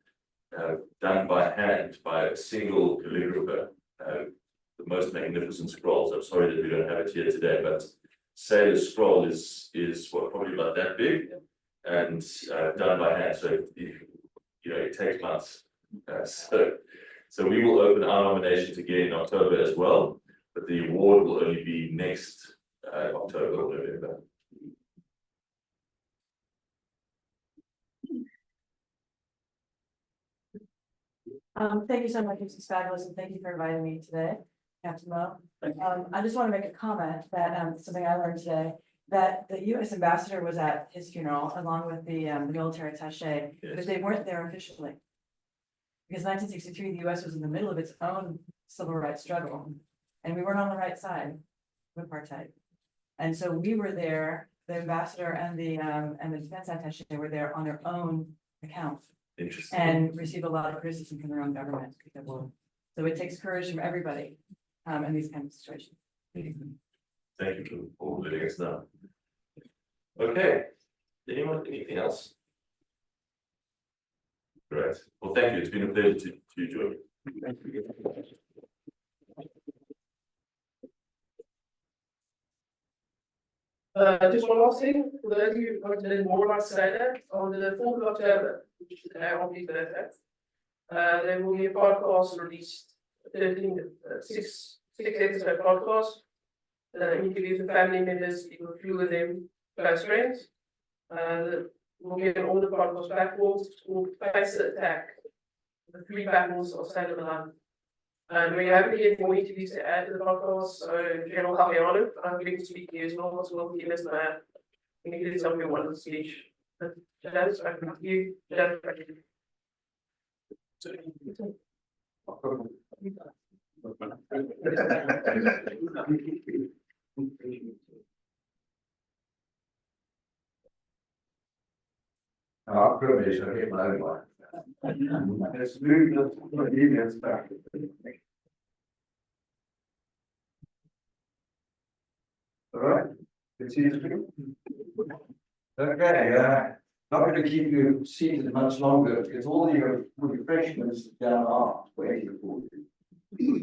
done by hand by a single calligrapher. The most magnificent scrolls. I'm sorry that we don't have it here today, but Sailor Scroll is what, probably about that big, and done by hand. So it takes months. So we will open our nominations again in October as well, but the award will only be next October or November. Thank you so much. This is fabulous, and thank you for inviting me today, Captain Mo. I just want to make a comment that something I learned today, that the U.S. ambassador was at his funeral along with the military attaché, but they weren't there officially. Because 1963, the U.S. was in the middle of its own civil rights struggle, and we weren't on the right side of apartheid. And so we were there, the ambassador and the defense attaché were there on their own account. Interesting. And received a lot of criticism from their own government. So it takes courage from everybody in these kinds of situations. Thank you for letting us know. Okay. Anything else? Great. Well, thank you. It's been a pleasure to join you. Thank you. Just one last thing, for those of you who want to learn more about Sailor, on the 4th of October, which is the day of his birthday, there will be a podcast released, 6 episode podcast, interviews with family members, people who flew with them, close friends. Will be on all the podcast platforms. It's called Face the Attack, the 3 battles of Sailor Malan. We haven't get more interviews to add to the podcast, so General Javiano, I'm going to speak to you as well, as well as you listen. I'm going to do something one of the speech. Jazz, I can you. Jazz, I've got to get my own one. Let's move the units back. All right, it's easy. Okay, not going to keep you seated much longer because all your refreshments down are waiting for you.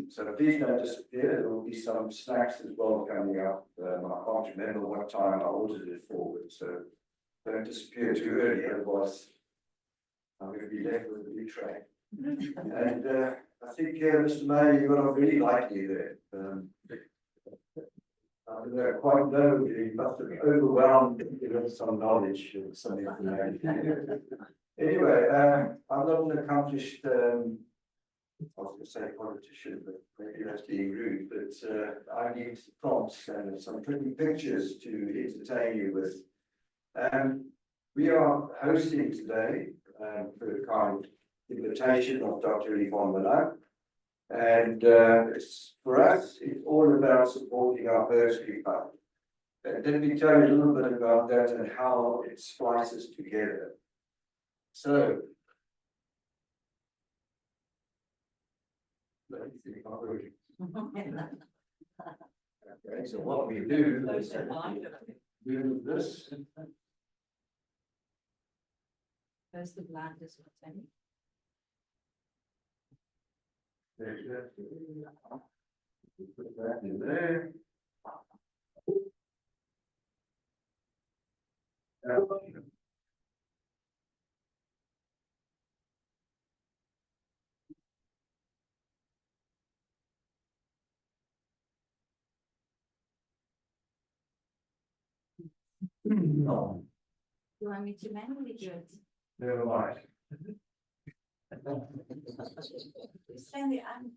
So please don't disappear. There will be some snacks as well coming up. I can't remember what time I ordered it forward, so don't disappear too early, otherwise I'm going to be left with a big tray. And I think, Mr. Mayor, you got a really likely there. They're quite low, you must have overwhelmed with some knowledge and some information. Anyway, I'm not an accomplished, I was going to say politician, but maybe that's being rude, but I need prompts and some pretty pictures to entertain you with. We are hosting today, for the kind invitation of Dr. Yvonne Malan. And for us, it's all about supporting our bursary fund. And let me tell you a little bit about that and how it splices together. So. Okay, so what we do is do this. There's the land is what's in. There you go. Put that in there. No, You want me to manually do it? never mind. Stand the hand.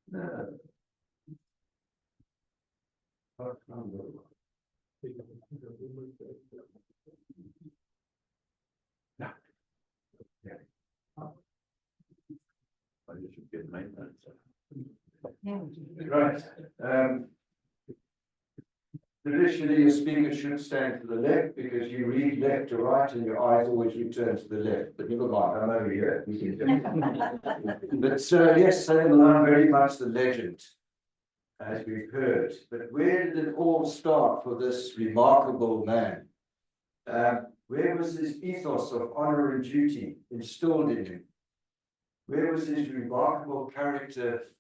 No. Right. Traditionally, a speaker should stand to the left because you read left to right and your eyes always return to the left. But never mind, I'm over here. But yes, Sailor Malan, very much the legend, as we've heard. But where did it all start for this remarkable man? Where was his ethos of honor and duty instilled in him? Where was his remarkable character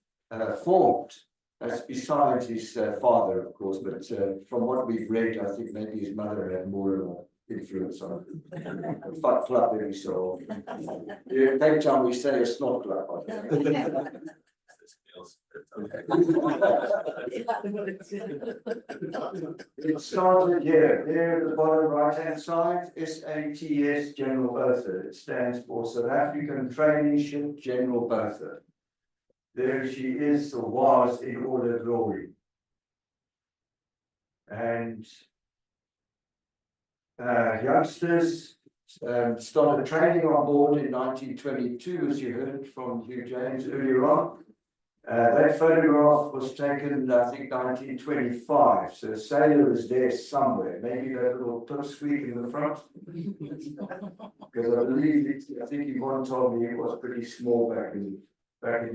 formed? That's besides his father, of course, but from what we've read, I think maybe his mother had more of an influence on him. A fat club every so often. Every time we say a snot club. It started here, there at the bottom right-hand side, SATS General Bertha. It stands for South African Training Ship General Bertha. There she is, or was, in all her glory. And youngsters started training on board in 1922, as you heard from Hugh James earlier on. That photograph was taken, I think, 1925. So Sailor is there somewhere. Maybe that little pipsqueak in the front. Because I believe, I think Yvonne told me it was pretty small back in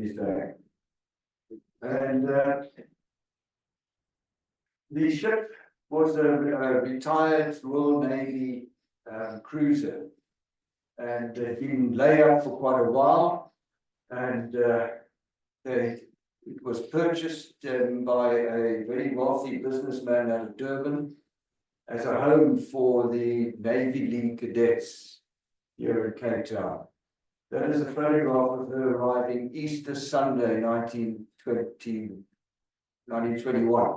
his day. And the ship was a retired Royal Navy cruiser, and had been laid up for quite a while, and it was purchased by a very wealthy businessman out of Durban as a home for the Navy League cadets here in Cape Town. That is a photograph of her arriving Easter Sunday, 1921.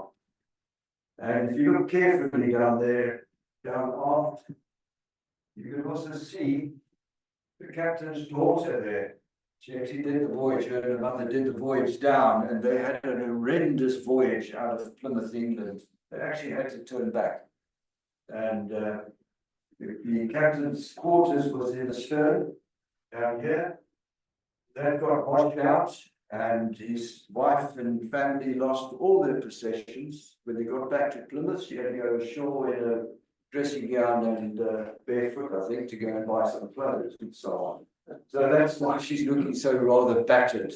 And if you look carefully down there, down aft, you can also see the captain's daughter there. She actually did the voyage, her and her mother did the voyage down, and they had an horrendous voyage out of Plymouth, England. They actually had to turn back. And the captain's quarters was in the stern, down here. That got washed out, and his wife and family lost all their possessions. When they got back to Plymouth, she had to go ashore in a dressing gown and barefoot, I think, to go and buy some clothes and so on. So that's why she's looking so rather battered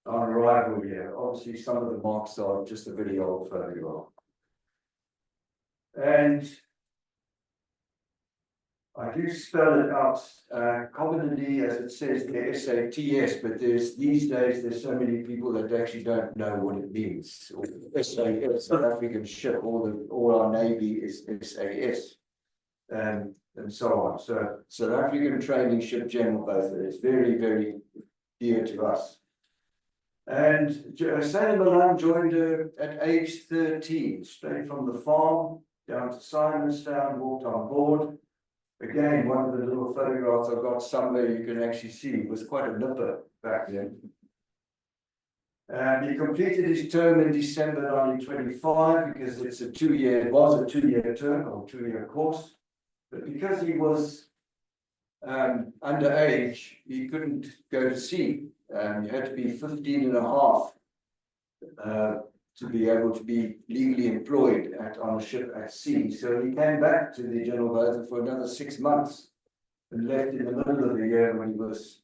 on arrival here. Obviously, some of the marks are just a very old photograph. And I do spell it out commonly as it says the SATS, but these days there's so many people that actually don't know what it means. SAS, South African ship, all our Navy is SAS, and so on. So South African Training Ship General Bertha is very, very dear to us. And Sailor Malan joined her at age 13, straight from the farm down to Simonstown, walked on board. Again, one of the little photographs I've got somewhere you can actually see. It was quite a nipper back then. And he completed his term in December 1925 because it was a two-year term or two-year course. But because he was underage, he couldn't go to sea. You had to be 15 and a half to be able to be legally employed on a ship at sea. So he came back to the General Botha for another 6 months and left in the middle of the year when he was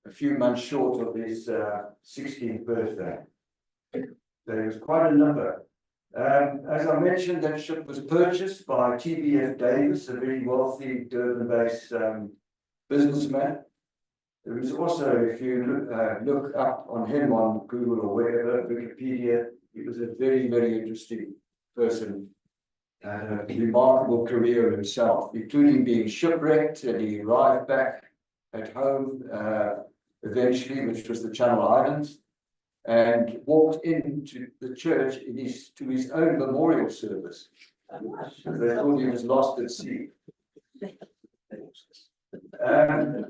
a few months short of his 16th birthday. There was quite a number. As I mentioned, that ship was purchased by TBF Davis, a very wealthy Durban-based businessman. There was also, if you look up on him on Google or wherever, Wikipedia, he was a very, very interesting person. A remarkable career himself, including being shipwrecked, and he arrived back at home eventually, which was the Channel Islands, and walked into the church to his own memorial service. They thought he was lost at sea.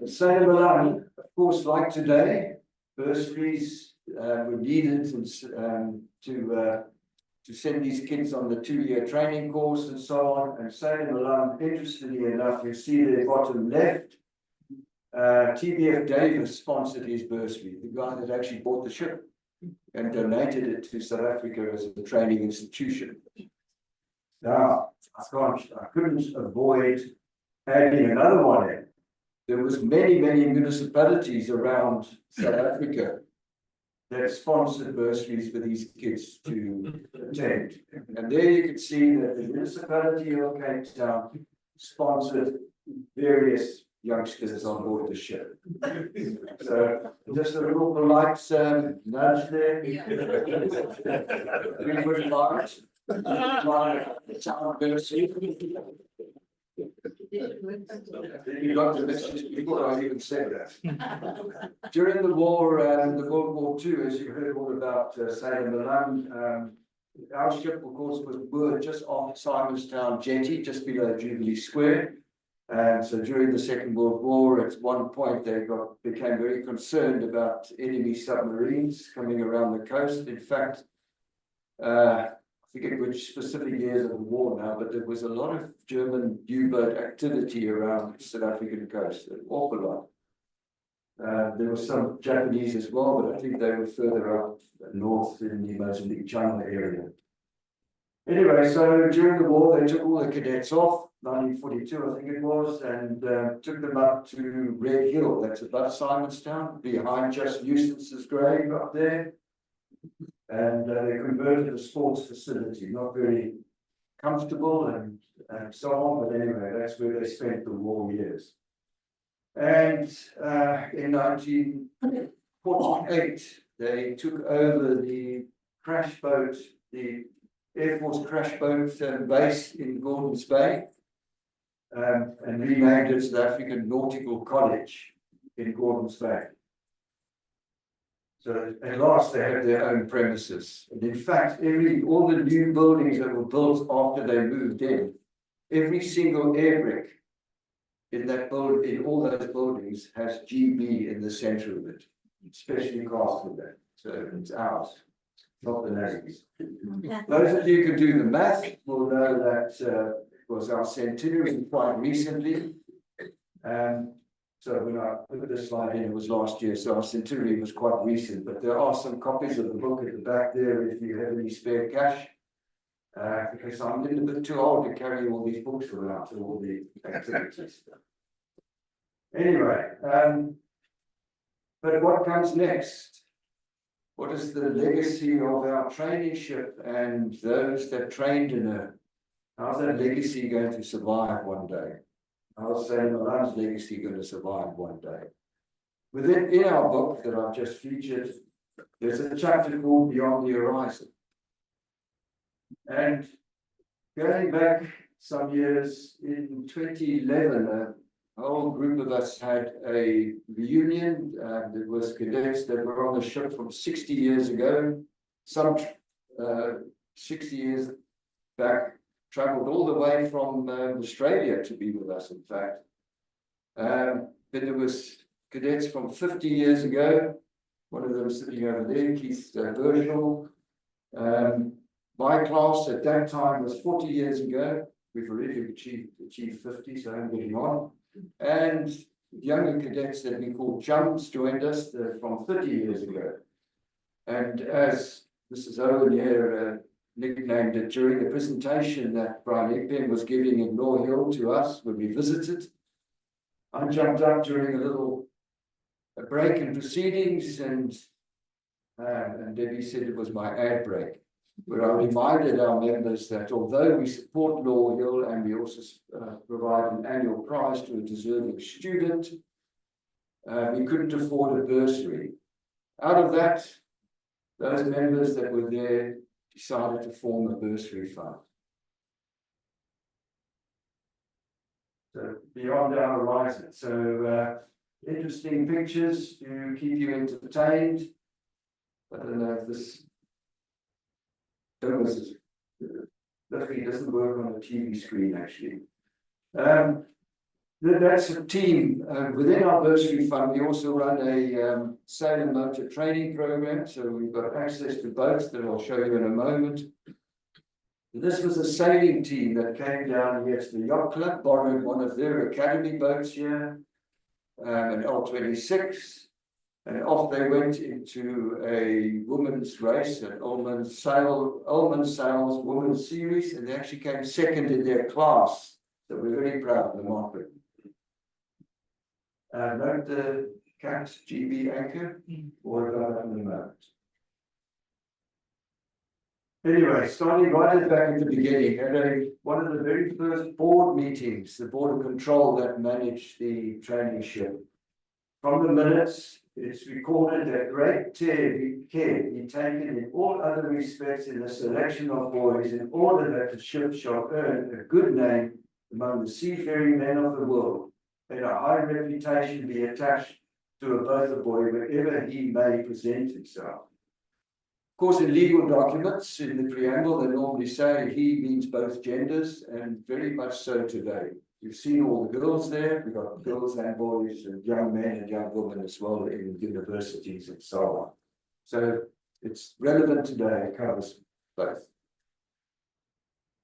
Sailor Malan, of course, like today, bursaries were needed to send these kids on the 2-year training course and so on. And Sailor Malan, interestingly enough, you see the bottom left, TBF Davis sponsored his bursary, the guy that actually bought the ship and donated it to South Africa as a training institution. Now, I couldn't avoid adding another one in. There was many, many municipalities around South Africa that sponsored bursaries for these kids to attend. And there you can see that the municipality of Cape Town sponsored various youngsters on board the ship. So just a little polite nudge there. We would like the town bursary. You got the message before I even said that. During the war, the World War II, as you heard all about Sailor Malan, our ship, of course, was moored just off Simonstown Jetty, just below Jubilee Square. And so during the Second World War, at one point, they became very concerned about enemy submarines coming around the coast. In fact, I forget which specific years of the war now, but there was a lot of German U-boat activity around the South African coast, an awful lot. There were some Japanese as well, but I think they were further up north in the Mozambique Channel area. Anyway, so during the war, they took all the cadets off, 1942, I think it was, and took them up to Red Hill, that's above Simonstown, behind just Eustace's grave up there. And they converted a sports facility, not very comfortable and so on, but anyway, that's where they spent the war years. And in 1948, they took over the crash boat, the Air Force crash boat base in Gordons Bay, and renamed it the African Nautical College in Gordons Bay. So at last they had their own premises. And in fact, all the new buildings that were built after they moved in, every single air brick in all those buildings has GB in the center of it, especially cast with that. So it's ours, not the Navy's. Those of you who can do the math will know that it was our centenary quite recently. So when I put this slide in, it was last year, so our centenary was quite recent, but there are some copies of the book at the back there if you have any spare cash, because I'm a little bit too old to carry all these books around to all the activities. Anyway, but what comes next? What is the legacy of our traineeship and those that trained in her? How's that legacy going to survive one day? How's Sailor Malan's legacy going to survive one day? In our book that I've just featured, there's a chapter called Beyond the Horizon. And going back some years, in 2011, a whole group of us had a reunion. There was cadets that were on the ship from 60 years ago. Some 60 years back, travelled all the way from Australia to be with us, in fact. Then there was cadets from 50 years ago, one of them sitting over there, Keith Burchell. My class at that time was 40 years ago. We've already achieved 50, so I'm getting on. And younger cadets that we call chums joined us from 30 years ago. And as Mrs. Owen here nicknamed it during the presentation that Brian Ekpen was giving in Law Hill to us when we visited. I jumped up during a break in proceedings and Debbie said it was my ad break. Where I reminded our members that although we support Law Hill and we also provide an annual prize to a deserving student, we couldn't afford a bursary. Out of that, those members that were there decided to form a bursary fund. So beyond our horizon. So interesting pictures to keep you entertained. I don't know if this luckily doesn't work on a TV screen actually. That's a team. Within our bursary fund, we also run a sailor motor training program. So we've got access to boats that I'll show you in a moment. This was a sailing team that came down here to the yacht club, borrowed one of their academy boats here, an L26. And off they went into a women's race, an Ullman Sails Women's Series, and they actually came second in their class. So we're very proud of the market. Note the CAT GB anchor, or about that in a moment. Anyway, starting right at the back at the beginning, at one of the very first board meetings, the Board of Control that managed the training ship. From the minutes, it's recorded that great care be taken in all other respects in the selection of boys in order that the ship shall earn a good name among the seafaring men of the world, and a high reputation be attached to both a boy wherever he may present himself. Of course, in legal documents, in the preamble, they normally say he means both genders, and very much so today. You've seen all the girls there. We've got girls and boys and young men and young women as well in universities and so on. So it's relevant today, it covers both.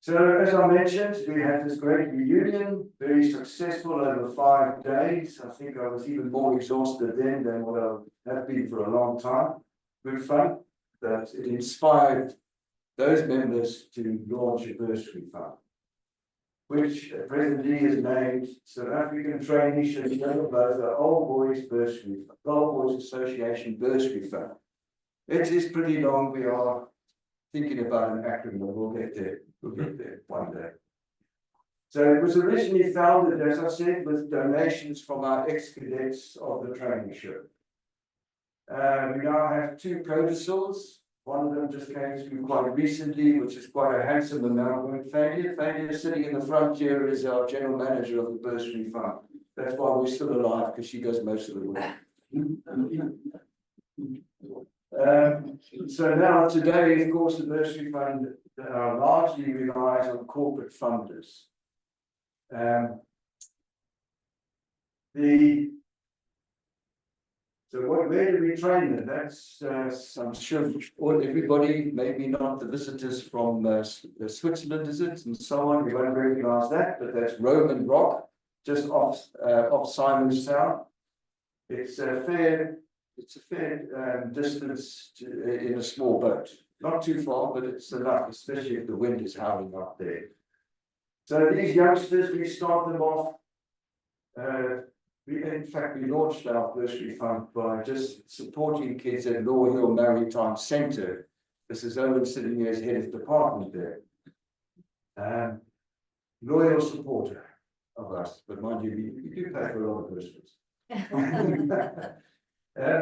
So as I mentioned, we had this great reunion, very successful over 5 days. I think I was even more exhausted then than what I have been for a long time. Good fun, but it inspired those members to launch a bursary fund, which presently is named South African Traineeship both the Old Boys Bursary, Old Boys Association Bursary Fund. It is pretty long. We are thinking about an acronym. We'll get there. We'll get there one day. So it was originally founded, as I said, with donations from our ex-cadets of the traineeship. We now have 2 codicils. One of them just came through quite recently, which is quite a handsome amount. Fadia sitting in the front here is our general manager of the bursary fund. That's why we're still alive, because she does most of the work. So now today, of course, the bursary fund largely relies on corporate funders. So where do we train them? That's, I'm sure everybody, maybe not the visitors from Switzerland, is it? And so on, we won't recognize that, but that's Roman Rock, just off Simon's Sound. It's a fair distance in a small boat. Not too far, but it's enough, especially if the wind is howling up there. So these youngsters, we start them off. In fact, we launched our bursary fund by just supporting kids at Law Hill Maritime Centre. This is Owen sitting here as head of department there. Loyal supporter of us, but mind you, we do pay for a lot of bursaries.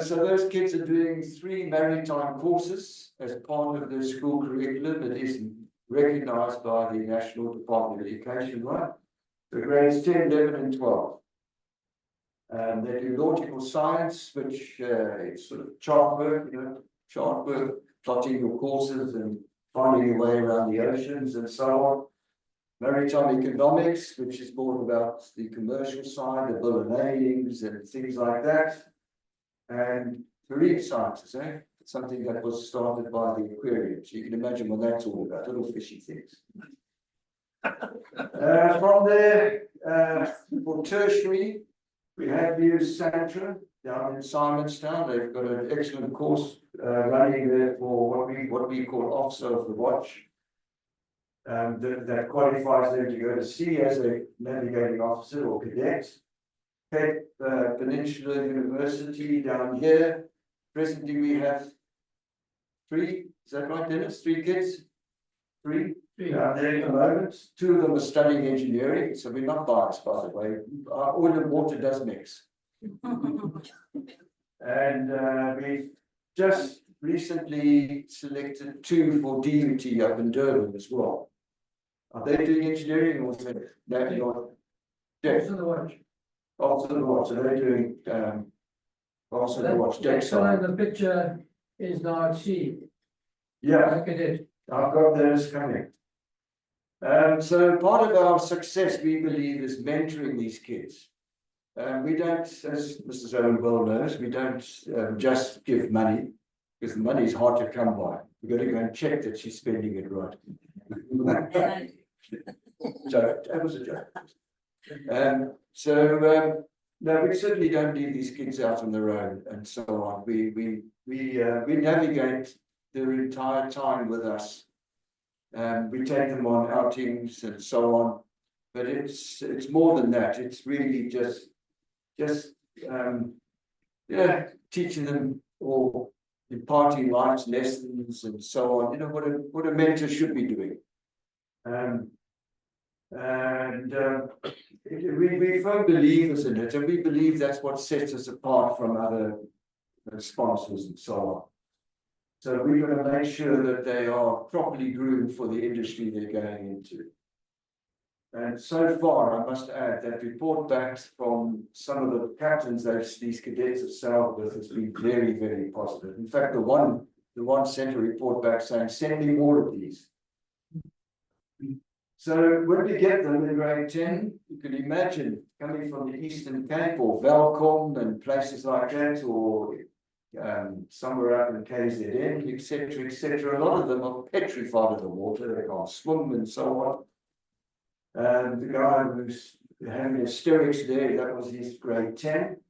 So those kids are doing 3 maritime courses as part of their school curriculum. It is recognised by the National Department of Education, right? So grades 10, 11 and 12. They do nautical science, which is sort of chart work, plotting your courses and finding your way around the oceans and so on. Maritime economics, which is more about the commercial side, the bill of ladings and things like that. And marine sciences, something that was started by the aquarium. So you can imagine what that's all about, little fishy things. From there, for tertiary, we have used Santra down in Simonstown. They've got an excellent course running there for what we call Officer of the Watch. That qualifies them to go to sea as a navigating officer or cadet. Cape Peninsula University down here. Presently we have 3, is that right, Dennis? 3 kids? 3? Down there at the moment. 2 of them are studying engineering, so we're not biased, by the way. Oil and water does mix. And we've just recently selected 2 for DUT up in Durban as well. Are they doing engineering or navigating? Yes. Officer of the Watch, so they're doing Officer of the Watch. The picture is now at sea. Yeah, Look at it. I've got those coming. So part of our success, we believe, is mentoring these kids. We don't, as Mrs. Owen well knows, we don't just give money, because the money is hard to come by. We've got to go and check that she's spending it right. So that was a joke. No, we certainly don't leave these kids out on their own and so on. We navigate their entire time with us. We take them on outings and so on, but it's more than that. It's really just teaching them or imparting life lessons and so on. You know what a mentor should be doing. We're firm believers in it, and we believe that's what sets us apart from other sponsors and so on. So we're going to make sure that they are properly groomed for the industry they're going into. And so far, I must add that report back from some of the captains that these cadets have sailed with has been very, very positive. In fact, the one sent a report back saying, "Send me more of these." So when we get them in grade 10, you can imagine coming from the Eastern Cape or Welkom and places like that, or somewhere up in KZN, etc., etc. A lot of them are petrified of the water, they can't swim and so on. And the guy who's having hysterics there, that was his grade 10.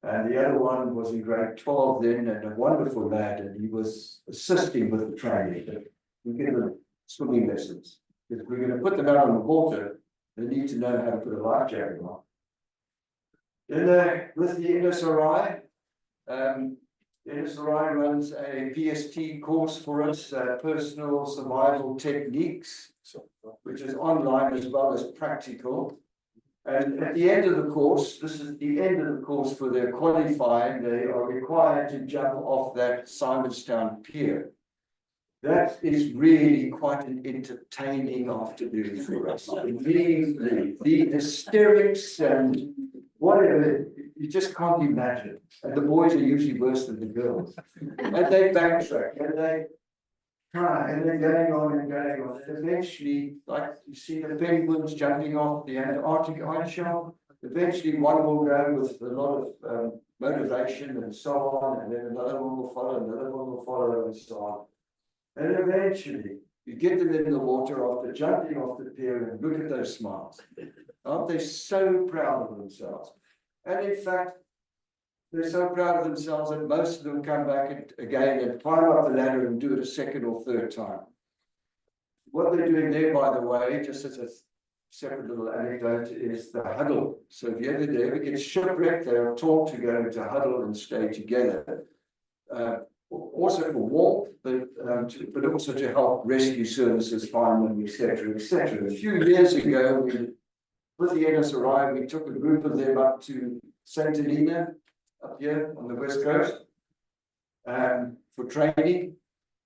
And the other one was in grade 12 then, and a wonderful lad, and he was assisting with the training. We give them swimming lessons. If we're going to put them out on the water, they need to know how to put a life jacket on. Then with the NSRI, NSRI runs a PST course for us, personal survival techniques, which is online as well as practical. And at the end of the course, this is the end of the course for their qualifying, they are required to jump off that Simonstown pier. That is really quite an entertaining afternoon for us. The hysterics and whatever, you just can't imagine. And the boys are usually worse than the girls. And they backtrack and they try and they're going on and going on. And eventually, like you see the penguins jumping off the Antarctic ice shelf, eventually one will go with a lot of motivation and so on, and then another one will follow, and so on. And eventually, you get them in the water after jumping off the pier and look at those smiles. Aren't they so proud of themselves? And in fact, they're so proud of themselves that most of them come back again and climb up the ladder and do it a second or third time. What they're doing there, by the way, just as a separate little anecdote, is the huddle. So if they ever get shipwrecked, they are taught to go into huddle and stay together. Also for warmth, but also to help rescue services find them, etc., etc. A few years ago, with the NSRI, we took a group of them up to St. Helena, up here on the west coast, for training.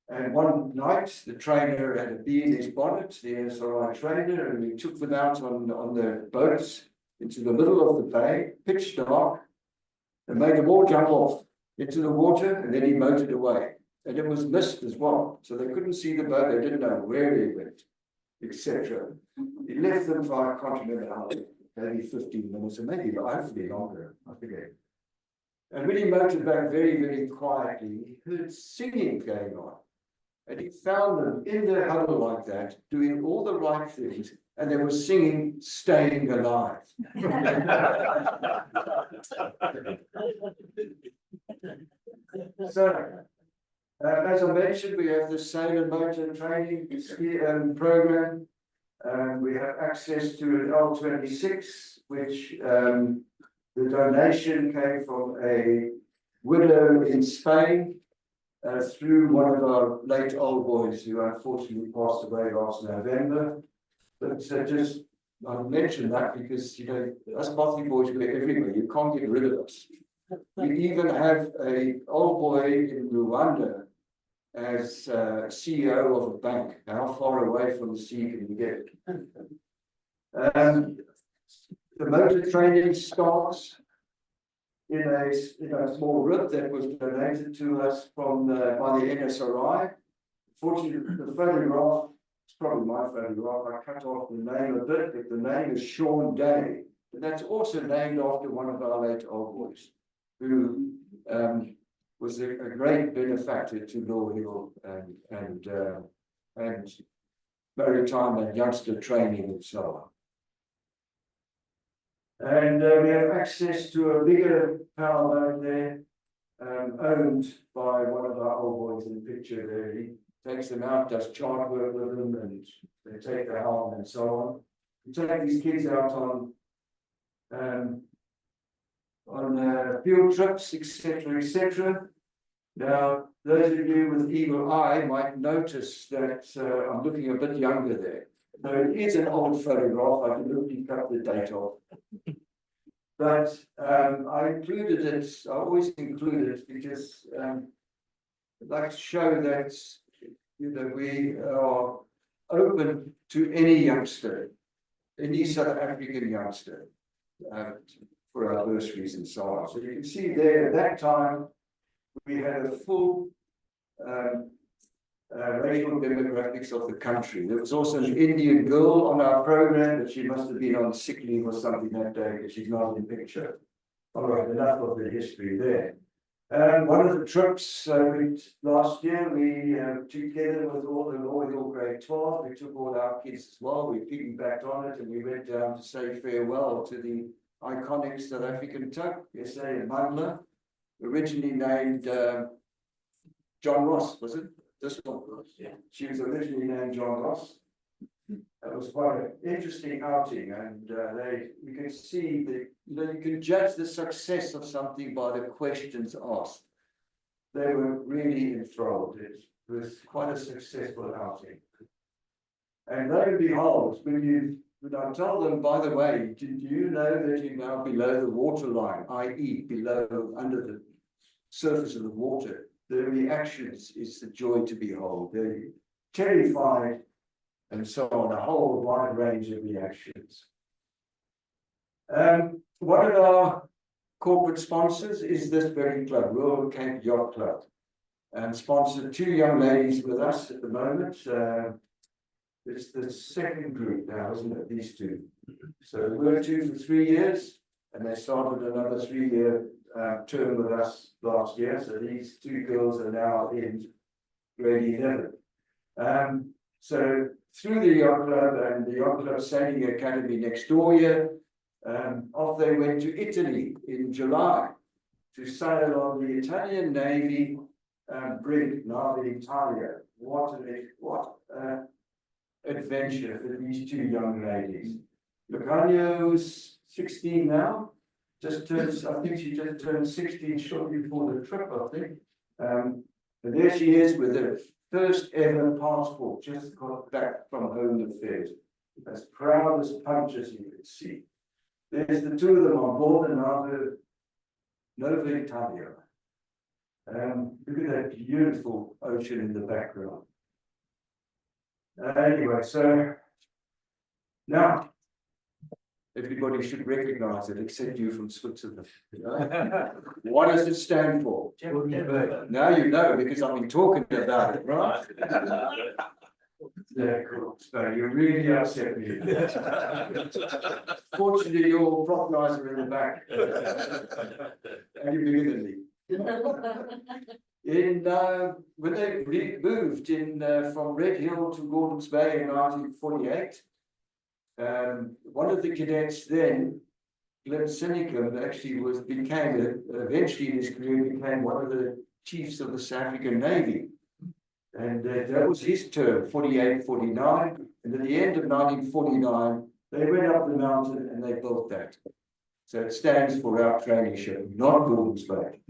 And one night, the trainer had a bee in his bonnet, the NSRI trainer, and we took them out on the boats into the middle of the bay, pitch dark, and made them all jump off into the water, and then he motored away. And it was mist as well, so they couldn't see the boat, they didn't know where he went, etc. He left them for, I can't remember how long, maybe 15 minutes, or maybe hopefully longer, I forget. And when he motored back very, very quietly, he heard singing going on. And he found them in their huddle like that, doing all the right things, and they were singing "Staying Alive." So, as I mentioned, we have the sailor motor training program. We have access to an L26, which the donation came from a widow in Spain through one of our late old boys who unfortunately passed away last November. But just I mentioned that because, you know, us Motley boys, we're everywhere. You can't get rid of us. We even have a old boy in Rwanda as CEO of a bank. How far away from the sea can you get? The motor training starts in a small rib that was donated to us from by the NSRI. Fortunately, the photograph, it's probably my photograph, I cut off the name a bit, but the name is Sean Day. And that's also named after one of our late old boys, who was a great benefactor to Law Hill and maritime and youngster training and so on. And we have access to a bigger powerboat there, owned by one of our old boys in the picture there. He takes them out, does chart work with them, and they take the helm and so on. We take these kids out on field trips, etc., etc. Now, those of you with eagle eye might notice that I'm looking a bit younger there. So it is an old photograph. I can cut the date off. But I included it, I always include it because I'd like to show that, you know, we are open to any youngster, any South African youngster, for our bursaries and so on. So you can see there at that time, we had a full racial demographics of the country. There was also an Indian girl on our program, but she must have been on sick leave or something that day because she's not in the picture. All right, enough of the history there. One of the trips last year, we together with all the Law Hill grade 12, we took all our kids as well. We piggybacked on it and we went down to say farewell to the iconic South African tug, SA and Mandla, originally named John Ross, was it? This one, yeah. She was originally named John Ross. That was quite an interesting outing, and you can see that, you know, you can judge the success of something by the questions asked. They were really enthralled. It was quite a successful outing. And lo and behold, when I tell them, by the way, do you know that you're now below the water line, i.e. below, under the surface of the water? The reactions is the joy to behold. They're terrified and so on, a whole wide range of reactions. One of our corporate sponsors is this very club, Royal Cape Yacht Club, and sponsored two young ladies with us at the moment. It's the second group now, isn't it? These two. So we were two for 3 years, and they started another 3-year term with us last year. So these two girls are now in grade 11. So through the yacht club and the yacht club sailing academy next door here, off they went to Italy in July to sail on the Italian Navy brig Nave Italia. What adventure for these two young ladies. Lucanio's 16 now. Just turns, I think she just turned 16 shortly before the trip, I think. And there she is with her first ever passport, just got back from Home Affairs. As proud as punch as you can see. There's the two of them on board and now the Nova Italia. Look at that beautiful ocean in the background. Anyway, so now everybody should recognize it, except you from Switzerland. What does it stand for? Now you know, because I've been talking about it, right? Yeah, cool. So you really upset me. Fortunately, your prop guys are in the back. And you're bigger than me. When they moved from Red Hill to Gordons Bay in 1948, one of the cadets then, Glenn Sinicum, actually eventually in his career became one of the chiefs of the South African Navy. And that was his term, 48, 49. And at the end of 1949, they went up the mountain and they built that. So it stands for our training ship, not Gordon's Bay.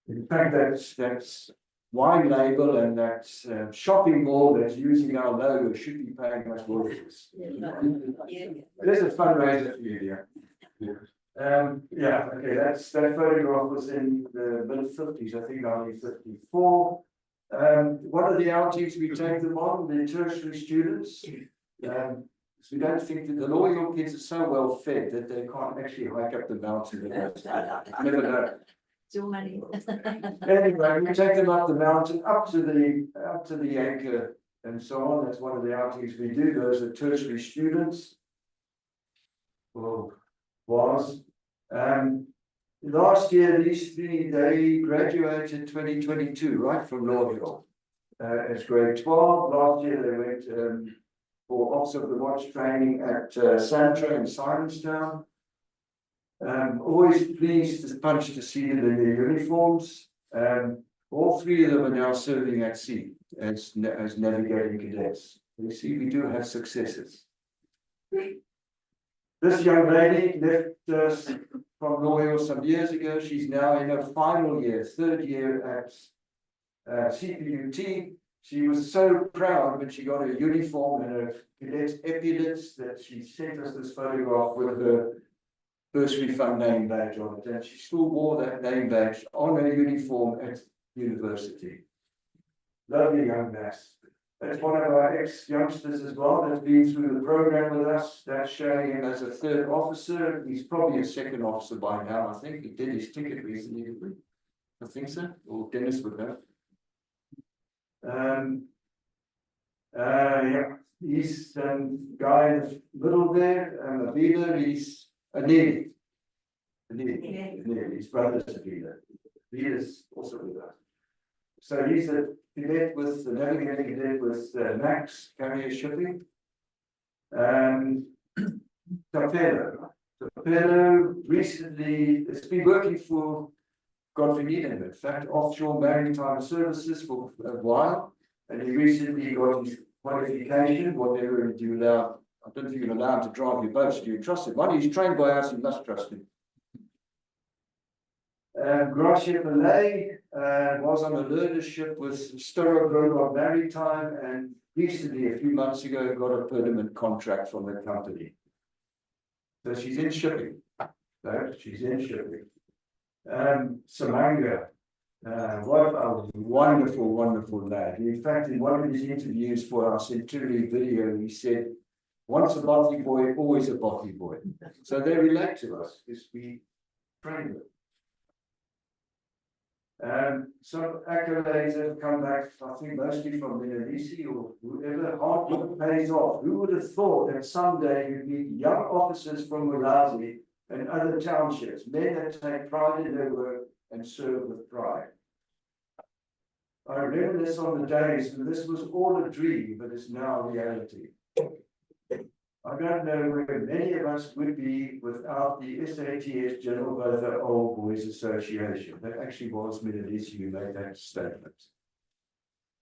In fact, that's wine label and that shopping mall that's using our logo should be paying us royalties. There's a fundraiser for you here. Yeah, okay, that photograph was in the mid-50s, I think 1954. One of the outings we take them on, the tertiary students, so we don't think that the loyal kids are so well fed that they can't actually hike up the mountain. Never know. Too many. Anyway, we take them up the mountain, up to the anchor and so on. That's one of the outings we do. Those are tertiary students. Last year, these three, they graduated 2022, right, from Law as grade 12. Last year, they went for Officer of the Watch training at Santra in Simonstown. Always pleased as punch to see them in their uniforms. All three of them are now serving at sea as navigating cadets. You see, we do have successes. This young lady left us from Royal some years ago. She's now in her final year, third year at CPUT. She was so proud when she got her uniform and her cadet's epaulets that she sent us this photograph with her bursary fund name badge on it. And she still wore that name badge on her uniform at university. Lovely young lass. That's one of our ex-youngsters as well that's been through the program with us. That's showing him as a third officer. He's probably a second officer by now. I think he did his ticket recently. I think so. Or Dennis would know. Yeah, he's guy in the middle there, a leader. He's a Neely. His brother's a leader. He is also with us. So he's a cadet with the navigating cadet with Max Carrier Shipping. Tapelo recently, it's been working for Godfrey Needham, in fact, offshore maritime services for a while. And he recently got his qualification, whatever you allow. I don't think you allow him to drive your boats. Do you trust him? When he's trained by us, you must trust him. Gracia Malay was on a learnership with Stirrup Robot Maritime and recently, a few months ago, got a permanent contract from the company. So she's in shipping. She's in shipping. Samanga, what a wonderful, wonderful lad. In fact, in one of his interviews for our Centenary video, he said, once a bothy boy, always a bothy boy. So they relate to us because we train them. Some accolades have come back, I think mostly from Benelisi or whoever. Hard work pays off. Who would have thought that someday you'd meet young officers from Malawi and other townships, men that take pride in their work and serve with pride. I remember this on the days when this was all a dream, but it's now reality. I don't know where many of us would be without the SATS General Bertha Old Boys Association. That actually was Benelisi who made that statement.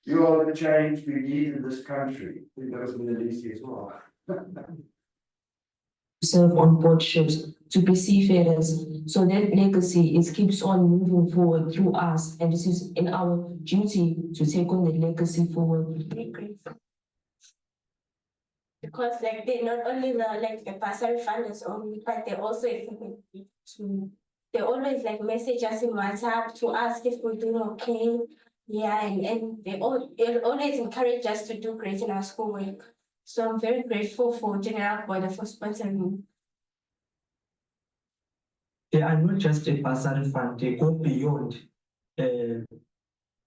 You are the change we need in this country. I think that was Benelisi as well. Serve on board ships to be seafarers. So that legacy keeps on moving forward through us, and this is in our duty to take on the legacy forward. Because like they not only the bursary funders only, but they also they always like message us in WhatsApp to ask if we're doing okay. Yeah, and they always encourage us to do great in our schoolwork. So I'm very grateful for General Boyd for sponsoring me. They are not just a bursary fund, they go beyond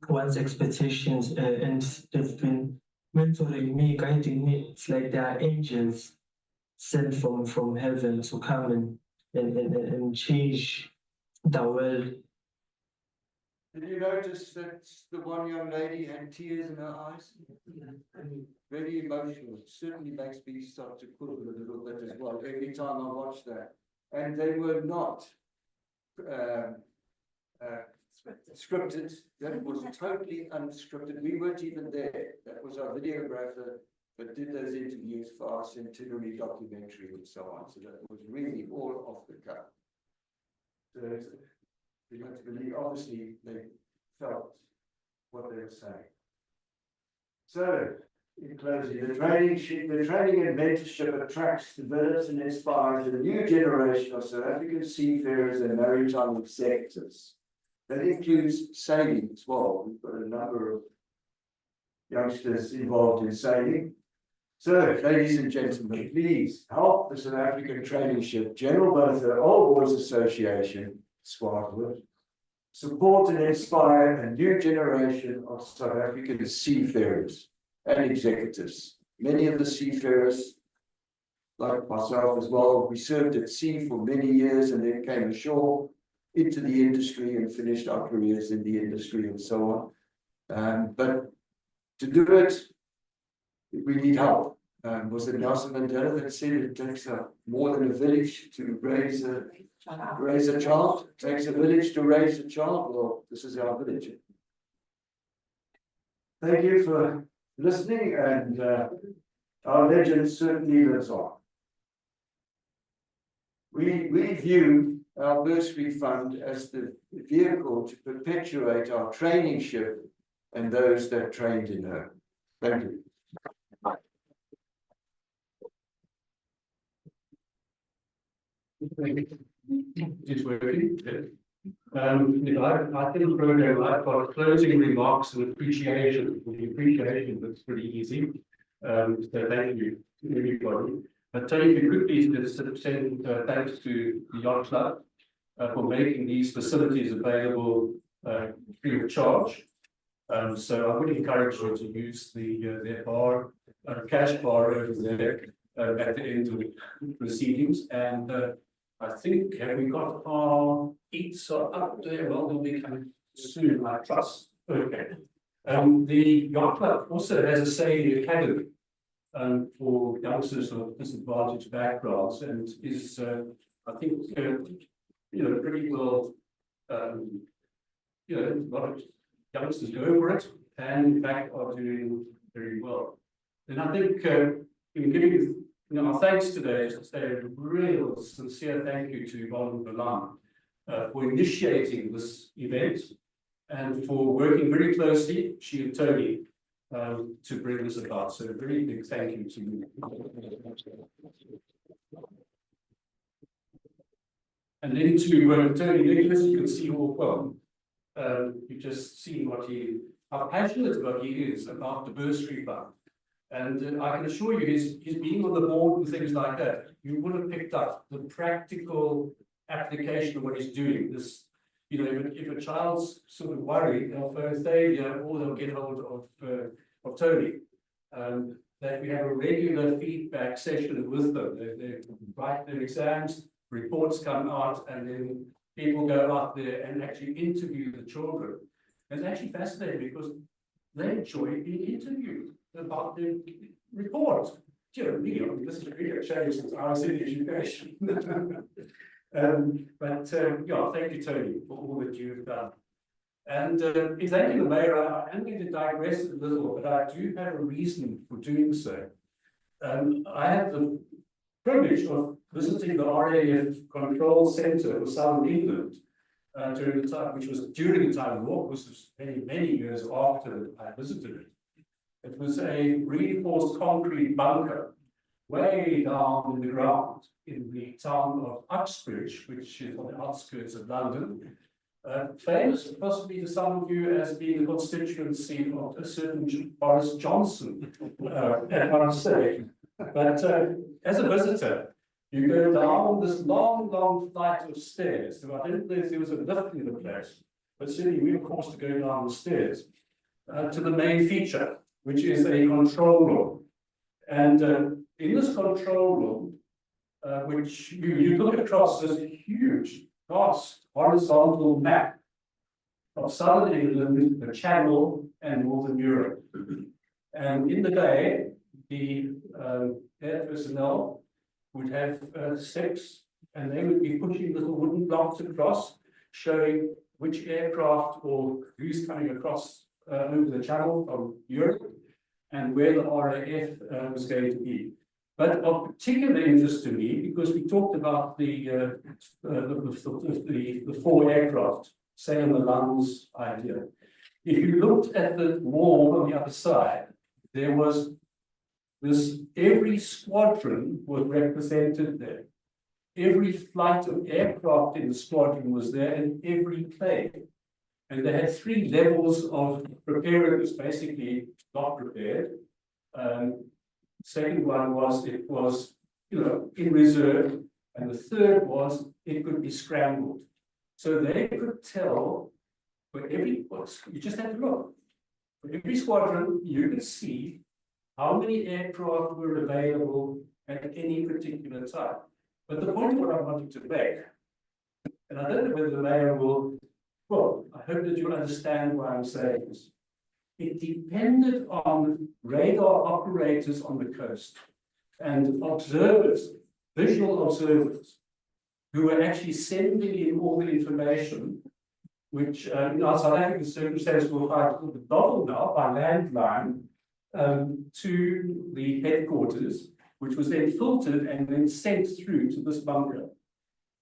one's expectations, and they've been mentoring me, guiding me. It's like they are angels sent from heaven to come and change the world. Did you notice that the one young lady had tears in her eyes? very emotional. It certainly makes me start to quiver a little bit as well every time I watch that. And they were not scripted. That was totally unscripted. We weren't even there. That was our videographer that did those interviews for our centenary documentary and so on. So that was really all off the cuff. So you have to believe, obviously, they felt what they were saying. So, in closing, the training and mentorship attracts, develops, and inspires a new generation of South African seafarers and maritime executives. That includes sailing as well. We've got a number of youngsters involved in sailing. So, ladies and gentlemen, please help the South African Traineeship General Welfare Old Boys Association, Swartwood, support and inspire a new generation of South African seafarers and executives. Many of the seafarers, like myself as well, we served at sea for many years and then came ashore into the industry and finished our careers in the industry and so on. But to do it, we need help. Was it Nelson Mandela that said it takes more than a village to raise a child? It takes a village to raise a child. Well, this is our village. Thank you for listening, and our legend certainly lives on. We view our bursary fund as the vehicle to perpetuate our traineeship and those that trained in her. Thank you. It's working. I think the program, I've got closing remarks and appreciation. The appreciation looks pretty easy. So thank you to everybody. But Tony, if you could please just send thanks to the Yacht Club for making these facilities available free of charge. So I would encourage you to use their bar, cash bar over there at the end of the proceedings. And I think, have we got our eats up there? Well, they'll be coming soon, I trust. Okay. The Yacht Club also has a sailing academy for youngsters of disadvantaged backgrounds, and is, I think, pretty well, a lot of youngsters go over it, and in fact are doing very well. And I think in giving our thanks today is to say a real sincere thank you to Yvonne Malan for initiating this event and for working very closely, she and Tony, to bring this about. So a very big thank you to you. And then to Tony Nicholas, you can see well, you've just seen how passionate he is about the bursary fund. And I can assure you, his being on the board and things like that, you would have picked up the practical application of what he's doing. This, if a child's sort of worried, they'll phone Thalia or they'll get hold of Tony. That we have a regular feedback session with them. They write their exams, reports come out, and then people go out there and actually interview the children. And it's actually fascinating because they enjoy being interviewed about the report. This is really a change since I was in education. But thank you, Tony, for all that you've done. And in thanking the mayor, I am going to digress a little, but I do have a reason for doing so. I had the privilege of visiting the RAF Control Centre for Southern England during the time, which was during the time of war, which was many, many years after I visited it. It was a reinforced concrete bunker way down in the ground in the town of Uxbridge, which is on the outskirts of London. Famous possibly to some of you as being the constituency of a certain Boris Johnson, I must say. But as a visitor, you go down this long, long flight of stairs. So I don't know if there was a lift in the place, but certainly we were forced to go down the stairs to the main feature, which is a control room. And in this control room, which you look across this huge, vast, horizontal map of southern England, the Channel, and northern Europe. And in the day, the air personnel would have steps, and they would be pushing little wooden blocks across, showing which aircraft or who's coming across over the channel from Europe, and where the RAF was going to be. But of particular interest to me, because we talked about the four aircraft, Sailor Malan's idea. If you looked at the wall on the other side, there was this, every squadron was represented there. Every flight of aircraft in the squadron was there, and every plane. And they had three levels of preparedness, basically not prepared. Second one was, it was, in reserve. And the third was, it could be scrambled. So they could tell for every, you just had to look. For every squadron, you could see how many aircraft were available at any particular time. But the point what I wanted to make, and I don't know whether the mayor will, well, I hope that you'll understand why I'm saying this. It depended on radar operators on the coast and observers, visual observers, who were actually sending in all the information, which in our South African circumstances will find the novel now by landline to the headquarters, which was then filtered and then sent through to this bunker.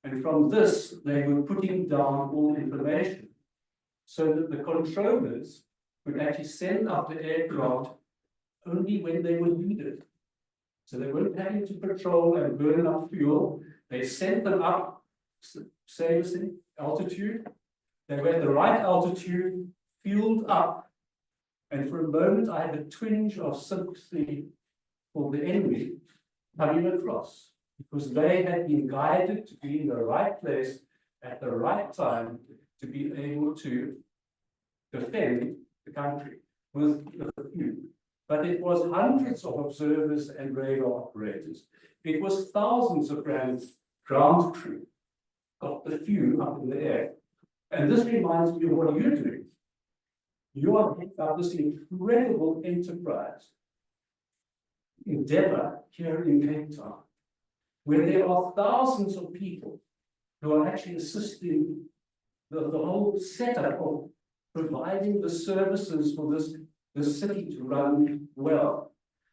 And from this, they were putting down all the information so that the controllers would actually send up the aircraft only when they were needed. So they weren't having to patrol and burn up fuel. They sent them up, say, altitude. They were at the right altitude, fueled up. And for a moment, I had a twinge of sympathy for the enemy coming across, because they had been guided to be in the right place at the right time to be able to defend the country with a few. But it was hundreds of observers and radar operators. It was thousands of ground crew got the few up in the air. And this reminds me of what you're doing. You are heading up this incredible enterprise, endeavor here in Cape Town, where there are thousands of people who are actually assisting the whole setup of providing the services for this city to run well,